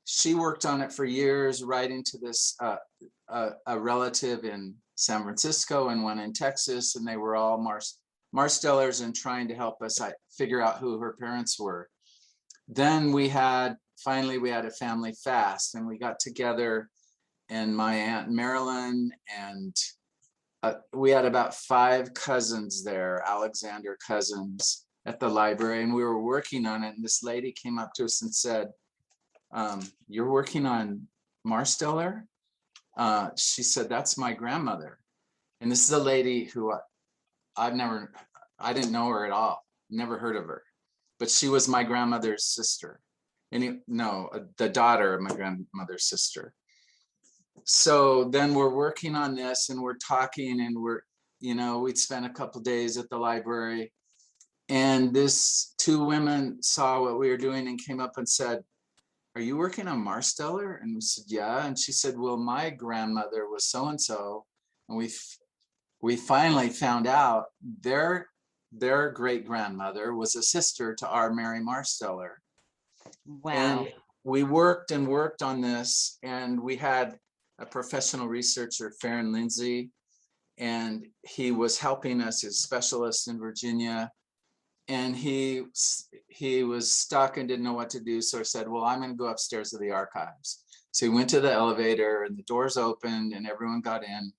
she worked on it for years, writing to this a relative in San Francisco and one in Texas, and they were all Marstellers and trying to help us figure out who her parents were. Then finally we had a family fast, and we got together, and my Aunt Marilyn, and we had about 5 cousins there, Alexander cousins, at the library, and we were working on it. And this lady came up to us and said, "You're working on Marsteller?" She said, "That's my grandmother." And this is a lady who I didn't know her at all, never heard of her, but she was my grandmother's sister. The daughter of my grandmother's sister. So then we're working on this, and we're talking, and we'd spent a couple days at the library, and this 2 women saw what we were doing and came up and said, "Are you working on Marsteller?" And we said, "Yeah." And she said, "Well, my grandmother was so-and-so." And we finally found out their great grandmother was a sister to our Mary Marsteller.
Wow.
And we worked and worked on this, and we had a professional researcher, Farron Lindsay, and he was helping us as specialist in Virginia. And he was stuck and didn't know what to do. So I said, "Well, I'm going to go upstairs to the archives." So he went to the elevator, and the doors opened, and everyone got in.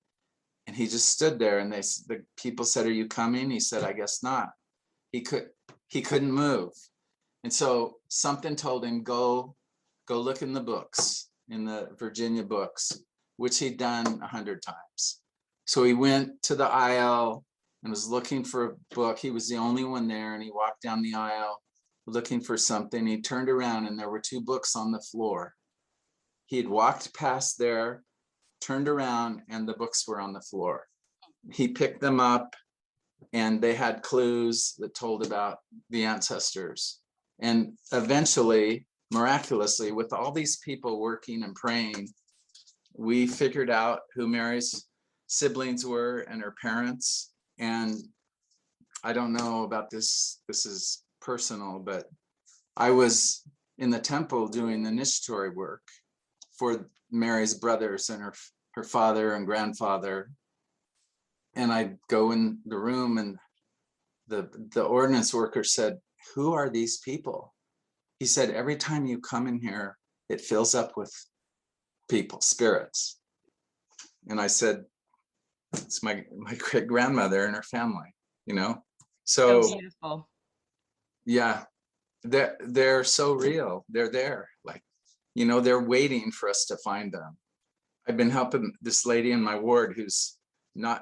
And he just stood there, and the people said, "Are you coming?" He said, "I guess not." He couldn't move. And so something told him, go look in the books, in the Virginia books, which he'd done 100 times. So he went to the aisle and was looking for a book. He was the only one there, and he walked down the aisle looking for something. He turned around, and there were 2 books on the floor. He had walked past there, turned around, and the books were on the floor. He picked them up, and they had clues that told about the ancestors. And eventually, miraculously, with all these people working and praying, we figured out who Mary's siblings were and her parents. And I don't know about this is personal, but I was in the temple doing the initiatory work for Mary's brothers and her father and grandfather. And I'd go in the room, and the ordinance worker said, "Who are these people?" He said, "Every time you come in here, it fills up with people, spirits." And I said, "It's my great grandmother and her family, So
beautiful.
Yeah, they're so real. They're there, like, they're waiting for us to find them. I've been helping this lady in my ward who's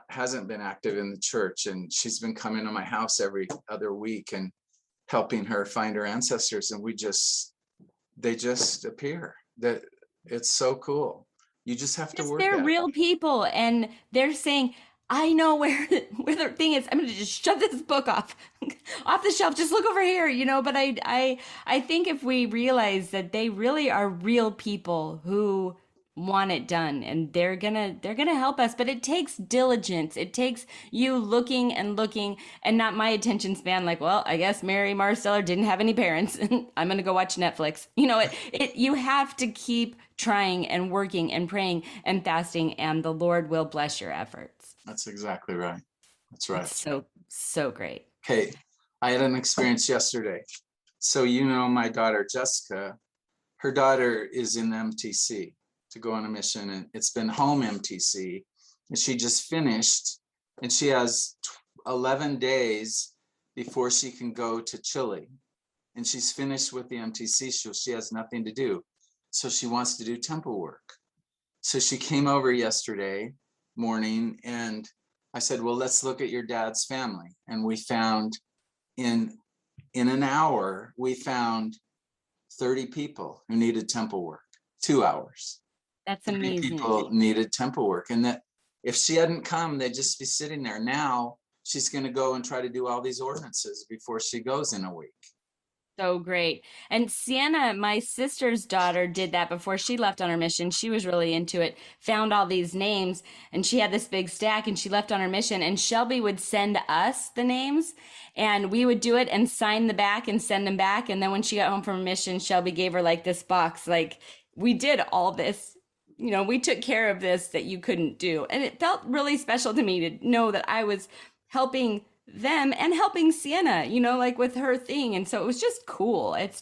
hasn't been active in the church, and she's been coming to my house every other week and helping her find her ancestors, and they just appear. That it's so cool. You just have to work
They're
at
real
it.
people, and they're saying, "I know where the thing is. I'm going to just shove this book off the shelf. Just look over here, But I think if we realize that they really are real people who want it done, and they're gonna help us, but it takes diligence. It takes you looking and looking, and not my attention span, like, well, I guess Mary Marsteller didn't have any parents. I'm gonna go watch Netflix. It you have to keep trying and working and praying and fasting, and the Lord will bless your efforts.
That's exactly right. That's right.
It's so great.
Okay, I had an experience yesterday. So my daughter Jessica, her daughter is in MTC to go on a mission, and it's been home MTC, and she just finished, and she has 11 days before she can go to Chile, and she's finished with the MTC, so she has nothing to do. So she wants to do temple work. So she came over yesterday morning, and I said, well, let's look at your dad's family. And we found in an hour, we found 30 people who needed temple work, 2 hours.
That's
30
amazing.
people needed temple work. And that if she hadn't come, they'd just be sitting there. Now she's going to go and try to do all these ordinances before she goes in a week.
So great. And Sienna, my sister's daughter, did that before she left on her mission. She was really into it, found all these names, and she had this big stack, and she left on her mission. And Shelby would send us the names, and we would do it and sign the back and send them back. And then when she got home from her mission, Shelby gave her like this box, like, we did all this. We took care of this that you couldn't do. And it felt really special to me to know that I was helping them and helping Sienna, like with her thing. And so it was just cool. It's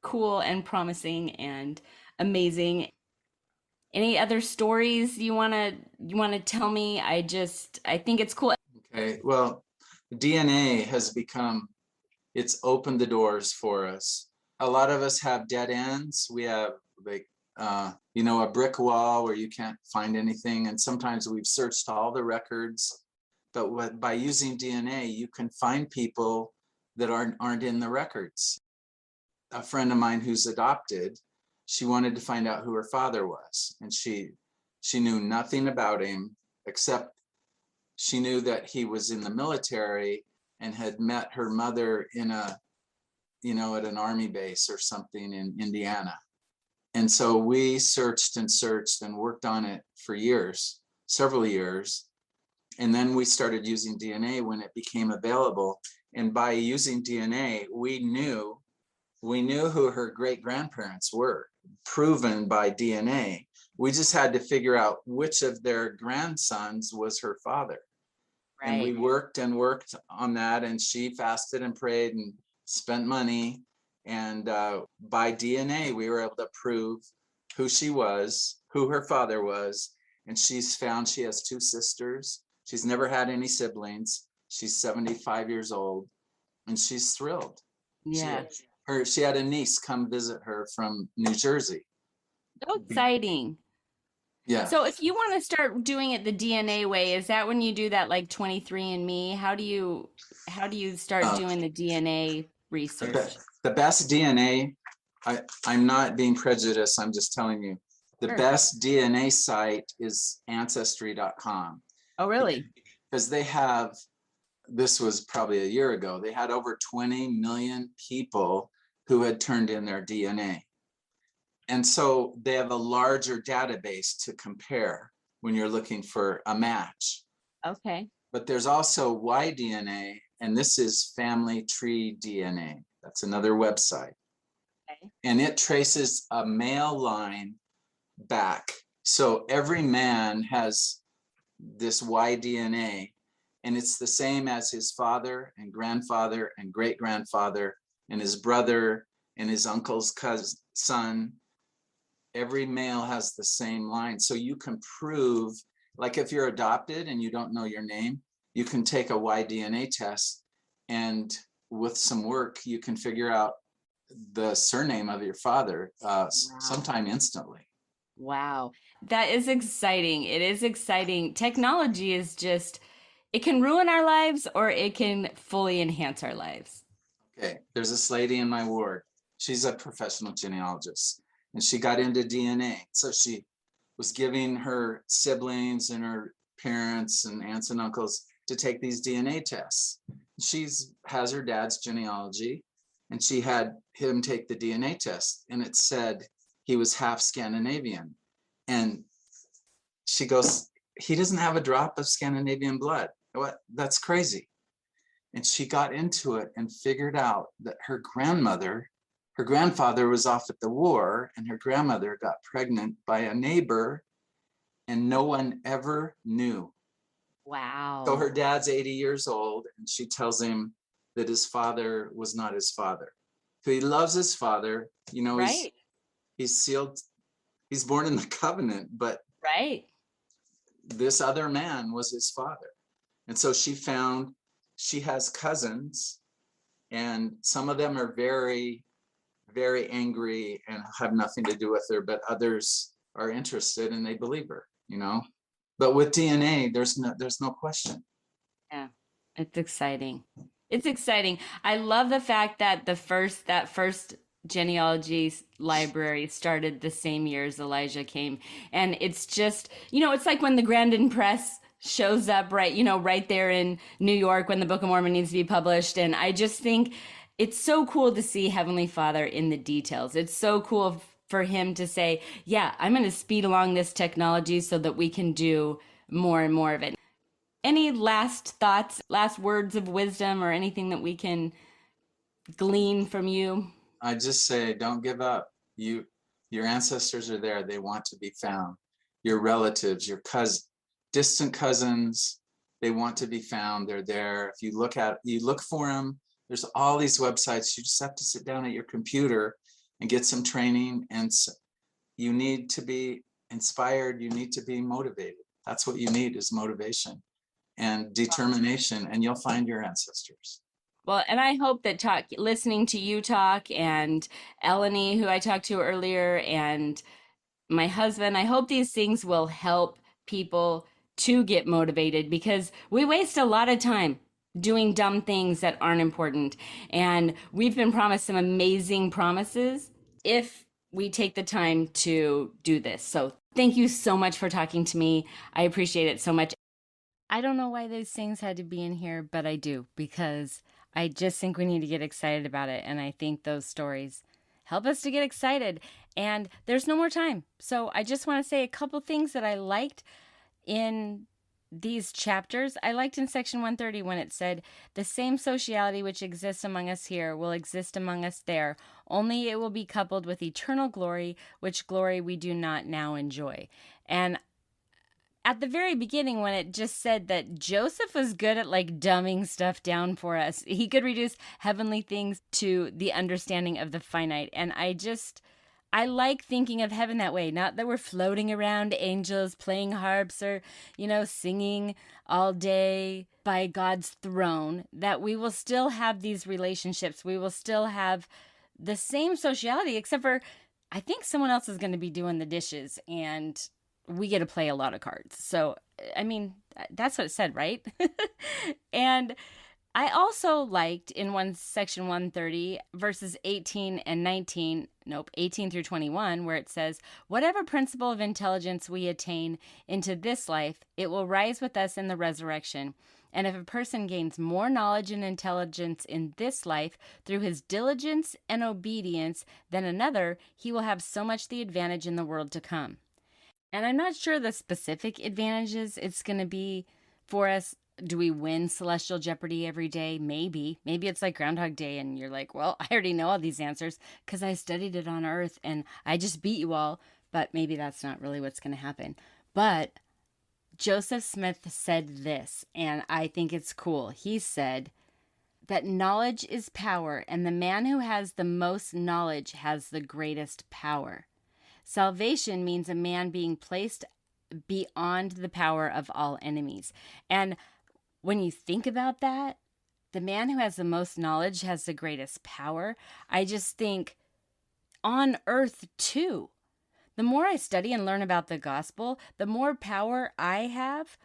cool and promising and amazing. Any other stories you want to tell me? I think it's cool.
Okay. Well, DNA has it's opened the doors for us. A lot of us have dead ends. We have a brick wall where you can't find anything. And sometimes we've searched all the records. But by using DNA, you can find people that aren't in the records. A friend of mine who's adopted, she wanted to find out who her father was. And she knew nothing about him, except she knew that he was in the military and had met her mother at an army base or something in Indiana. And so we searched and worked on it for years, several years. And then we started using DNA when it became available. And by using DNA, we knew who her great grandparents were, proven by DNA. We just had to figure out which of their grandsons was her father. Right. And we worked on that. And she fasted and prayed and spent money. And by DNA, we were able to prove who she was, who her father was. And she's found she has 2 sisters. She's never had any siblings. She's 75 years old, and she's thrilled.
Yeah.
She had a niece come visit her from New Jersey.
So exciting.
Yeah.
So if you want to start doing it the DNA way, is that when you do that like 23andMe? How do you start doing the DNA research?
The best DNA, I'm not being prejudiced, I'm just telling you. The best DNA site is Ancestry.com.
Oh, really?
Because this was probably a year ago, they had over 20 million people who had turned in their DNA. And so they have a larger database to compare when you're looking for a match.
Okay.
But there's also Y-DNA, and this is Family Tree DNA. That's another website. Okay. And it traces a male line back. So every man has this Y-DNA, and it's the same as his father and grandfather and great-grandfather and his brother and his uncle's son. Every male has the same line. So you can prove, like if you're adopted and you don't know your name, you can take a Y-DNA test, and with some work, you can figure out the surname of your father sometime instantly.
Wow. That is exciting. It is exciting. Technology is it can ruin our lives or it can fully enhance our lives.
Okay. There's this lady in my ward. She's a professional genealogist, and she got into DNA. So she was giving her siblings and her parents and aunts and uncles to take these DNA tests. She has her dad's genealogy, and she had him take the DNA test, and it said he was half Scandinavian. And she goes, he doesn't have a drop of Scandinavian blood. What? That's crazy. And she got into it and figured out that her grandfather was off at the war, and her grandmother got pregnant by a neighbor, and no one ever knew.
Wow.
So her dad's 80 years old, and she tells him that his father was not his father. So he loves his father, you know,
Right.
he's sealed, he's born in the covenant, but
Right.
this other man was his father. And so she has cousins, and some of them are very, very angry and have nothing to do with her, but others are interested and they believe her, you know. But with DNA, there's no question.
Yeah, it's exciting. It's exciting. I love the fact that that first genealogy library started the same year as Elijah came. And it's just, it's like when the Grandin Press shows up right there in New York when the Book of Mormon needs to be published. And I just think it's so cool to see Heavenly Father in the details. It's so cool for him to say, yeah, I'm going to speed along this technology so that we can do more and more of it. Any last thoughts, last words of wisdom, or anything that we can glean from you?
I just say, don't give up. Your ancestors are there. They want to be found. Your relatives, your distant cousins, they want to be found. They're there. If you look for them, there's all these websites. You just have to sit down at your computer and get some training. And you need to be inspired. You need to be motivated. That's what you need, is motivation and determination, and you'll find your ancestors.
Well, and I hope that listening to you talk, and Eleni, who I talked to earlier, and my husband, I hope these things will help people to get motivated, because we waste a lot of time doing dumb things that aren't important. And we've been promised some amazing promises if we take the time to do this. So thank you so much for talking to me. I appreciate it so much. I don't know why those things had to be in here, but I do, because I just think we need to get excited about it. And I think those stories help us to get excited. And there's no more time. So I just want to say a couple things that I liked in these chapters. I liked in section 130 when it said, the same sociality which exists among us here will exist among us there, only it will be coupled with eternal glory, which glory we do not now enjoy. And at the very beginning, when it just said that Joseph was good at dumbing stuff down for us, he could reduce heavenly things to the understanding of the finite. And I like thinking of heaven that way. Not that we're floating around angels playing harps or, singing all day by God's throne, that we will still have these relationships. We will still have the same sociality, except for I think someone else is going to be doing the dishes, and we get to play a lot of cards. So, I mean, that's what it said, right? And I also liked in section 130, verses 18 and 19, 18 through 21, where it says, whatever principle of intelligence we attain into this life, it will rise with us in the resurrection. And if a person gains more knowledge and intelligence in this life through his diligence and obedience than another, he will have so much the advantage in the world to come. And I'm not sure the specific advantages it's going to be for us. Do we win Celestial Jeopardy every day? Maybe. Maybe it's like Groundhog Day and you're like, well, I already know all these answers because I studied it on Earth and I just beat you all. But maybe that's not really what's going to happen. But Joseph Smith said this, and I think it's cool. He said that knowledge is power, and the man who has the most knowledge has the greatest power. Salvation means a man being placed beyond the power of all enemies. And when you think about that, the man who has the most knowledge has the greatest power. I just think on earth too. The more I study and learn about the gospel, the more power I have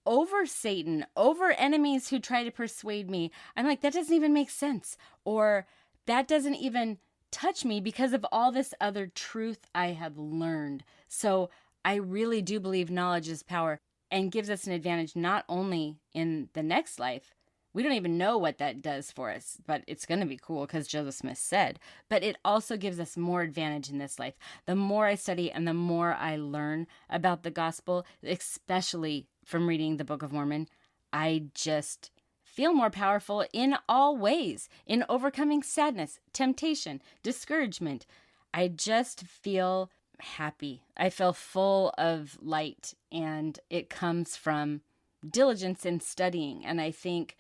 over Satan, over enemies who try to persuade me. I'm like, that doesn't even make sense. Or that doesn't even touch me because of all this other truth I have learned. So I really do believe knowledge is power and gives us an advantage not only in the next life, We don't even know what that does for us, but it's going to be cool because Joseph Smith said. But it also gives us more advantage in this life. The more I study and the more I learn about the gospel, especially from reading the Book of Mormon, I just feel more powerful in all ways, in overcoming sadness, temptation, discouragement. I just feel happy. I feel full of light, and it comes from diligence in studying. And I think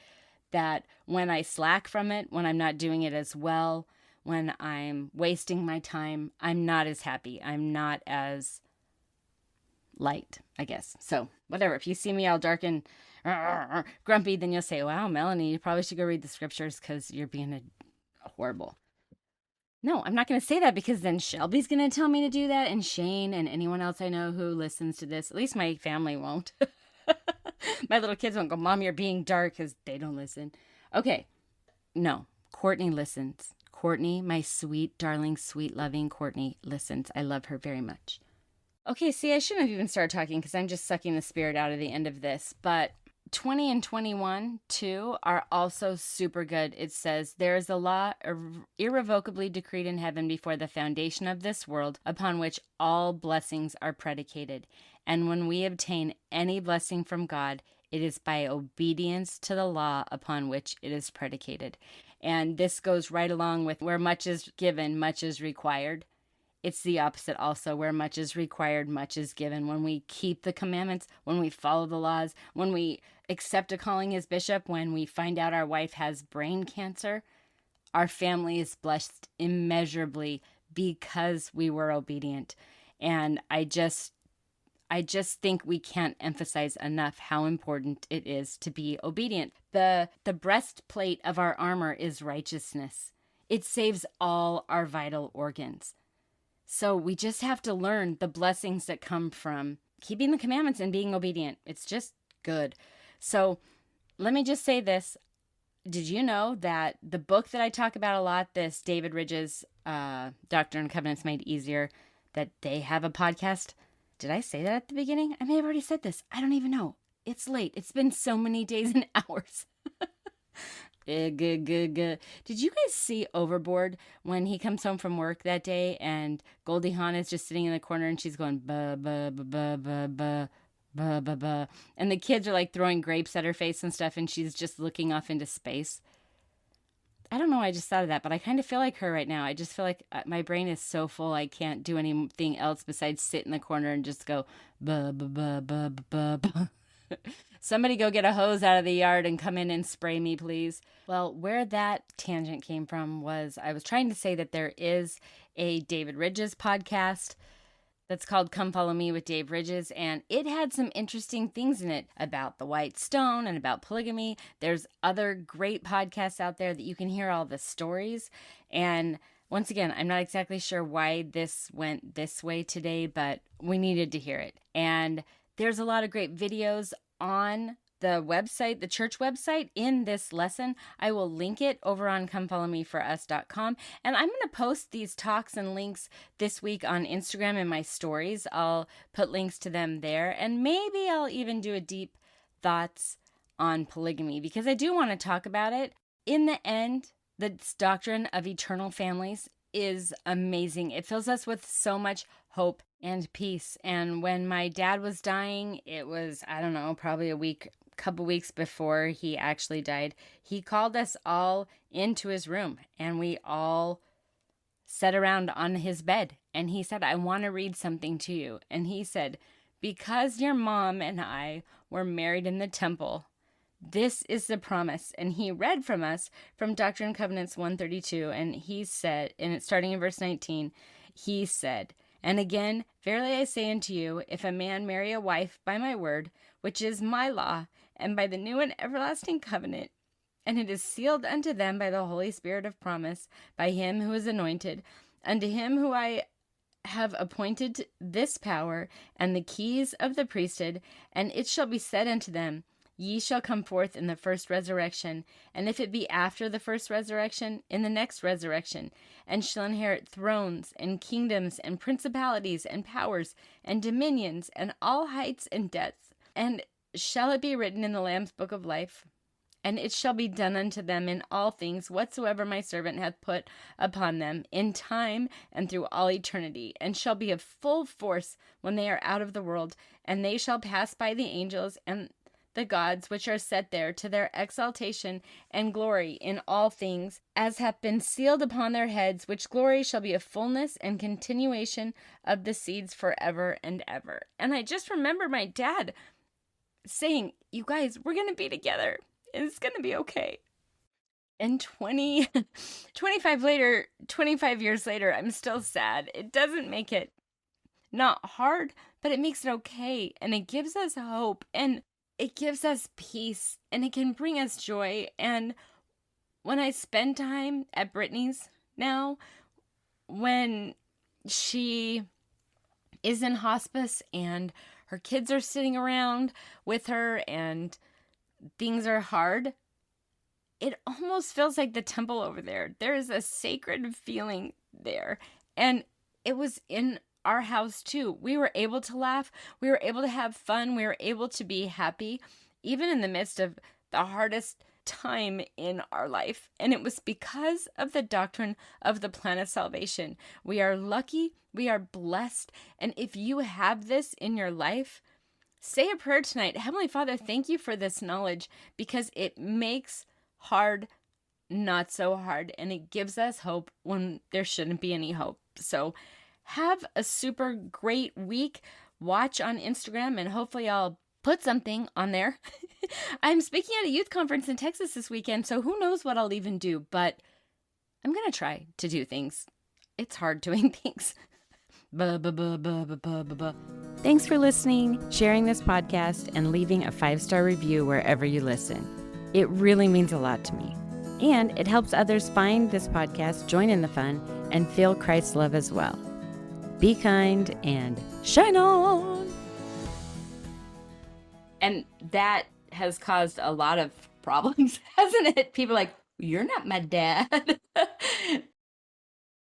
that when I slack from it, when I'm not doing it as well, when I'm wasting my time, I'm not as happy. I'm not as light, I guess. So whatever. If you see me all dark and grumpy, then you'll say, wow, Melanie, you probably should go read the scriptures because you're being a horrible. No, I'm not going to say that because then Shelby's going to tell me to do that, and Shane and anyone else I know who listens to this. At least my family won't. My little kids won't go, Mom, you're being dark, because they don't listen. Okay. No, Courtney listens. Courtney, my sweet, darling, sweet, loving Courtney listens. I love her very much. Okay, see, I shouldn't have even started talking because I'm just sucking the spirit out of the end of this. But 20 and 21, too, are also super good. It says, there is a law irrevocably decreed in heaven before the foundation of this world, upon which all blessings are predicated. And when we obtain any blessing from God, it is by obedience to the law upon which it is predicated. And this goes right along with where much is given, much is required. It's the opposite also, where much is required, much is given. When we keep the commandments, when we follow the laws, when we accept a calling as bishop, when we find out our wife has brain cancer, our family is blessed immeasurably because we were obedient. And I just think we can't emphasize enough how important it is to be obedient. The breastplate of our armor is righteousness. It saves all our vital organs. So we just have to learn the blessings that come from keeping the commandments and being obedient. It's just good. So let me just say this. Did you know that the book that I talk about a lot, this David Ridge's Doctrine and Covenants Made Easier, that they have a podcast? Did I say that at the beginning? I may have already said this. I don't even know. It's late. It's been so many days and hours. Did you guys see Overboard when he comes home from work that day and Goldie Hawn is just sitting in the corner and she's going ba ba ba ba ba ba ba ba ba, and the kids are like throwing grapes at her face and stuff, and she's just looking off into space? I don't know why I just thought of that, but I kind of feel like her right now. I just feel like my brain is so full I can't do anything else besides sit in the corner and just go ba ba ba ba ba ba. Somebody go get a hose out of the yard and come in and spray me, please. Well, where that tangent came from was I was trying to say that there is a David Ridges podcast that's called Come Follow Me with Dave Ridges, and it had some interesting things in it about the white stone and about polygamy. There's other great podcasts out there that you can hear all the stories. And once again, I'm not exactly sure why this went this way today, but we needed to hear it. And there's a lot of great videos on the website, the church website, in this lesson. I will link it over on comefollowmeforus.com. And I'm going to post these talks and links this week on Instagram in my stories. I'll put links to them there. And maybe I'll even do a deep thoughts on polygamy because I do want to talk about it. In the end, the doctrine of eternal families is amazing. It fills us with so much hope and peace. And when my dad was dying, it was, I don't know, probably a couple weeks before he actually died, he called us all into his room and we all sat around on his bed. And he said, I want to read something to you. And he said, because your mom and I were married in the temple, this is the promise. And he read from us from Doctrine and Covenants 132. And he said, and it's starting in verse 19, he said, and again, verily I say unto you, if a man marry a wife by my word, which is my law, and by the new and everlasting covenant, and it is sealed unto them by the Holy Spirit of promise, by him who is anointed, unto him who I have appointed this power and the keys of the priesthood, and it shall be said unto them, ye shall come forth in the first resurrection, and if it be after the first resurrection, in the next resurrection, and shall inherit thrones and kingdoms and principalities and powers and dominions and all heights and depths. And shall it be written in the Lamb's book of life? And it shall be done unto them in all things whatsoever my servant hath put upon them in time and through all eternity, and shall be of full force when they are out of the world, and they shall pass by the angels and the gods which are set there to their exaltation and glory in all things, as hath been sealed upon their heads, which glory shall be a fullness and continuation of the seeds forever and ever. And I just remember my dad saying, you guys, we're going to be together. It's going to be okay. And 25 years later, I'm still sad. It doesn't make it not hard, but it makes it okay. And it gives us hope, and it gives us peace, and it can bring us joy. And when I spend time at Brittany's now, when she is in hospice and her kids are sitting around with her and things are hard, it almost feels like the temple over there. There is a sacred feeling there. And it was in our house too. We were able to laugh. We were able to have fun. We were able to be happy, even in the midst of the hardest time in our life. And it was because of the doctrine of the plan of salvation. We are lucky. We are blessed. And if you have this in your life, say a prayer tonight. Heavenly Father, thank you for this knowledge, because it makes hard not so hard, and it gives us hope when there shouldn't be any hope. So have a super great week. Watch on Instagram, and hopefully I'll put something on there. I'm speaking at a youth conference in Texas this weekend, so who knows what I'll even do, but I'm going to try to do things. It's hard doing things. Thanks for listening, sharing this podcast, and leaving a 5-star review wherever you listen. It really means a lot to me. And it helps others find this podcast, join in the fun, and feel Christ's love as well. Be kind and shine on! And that has caused a lot of problems, hasn't it? People are like, you're not my dad.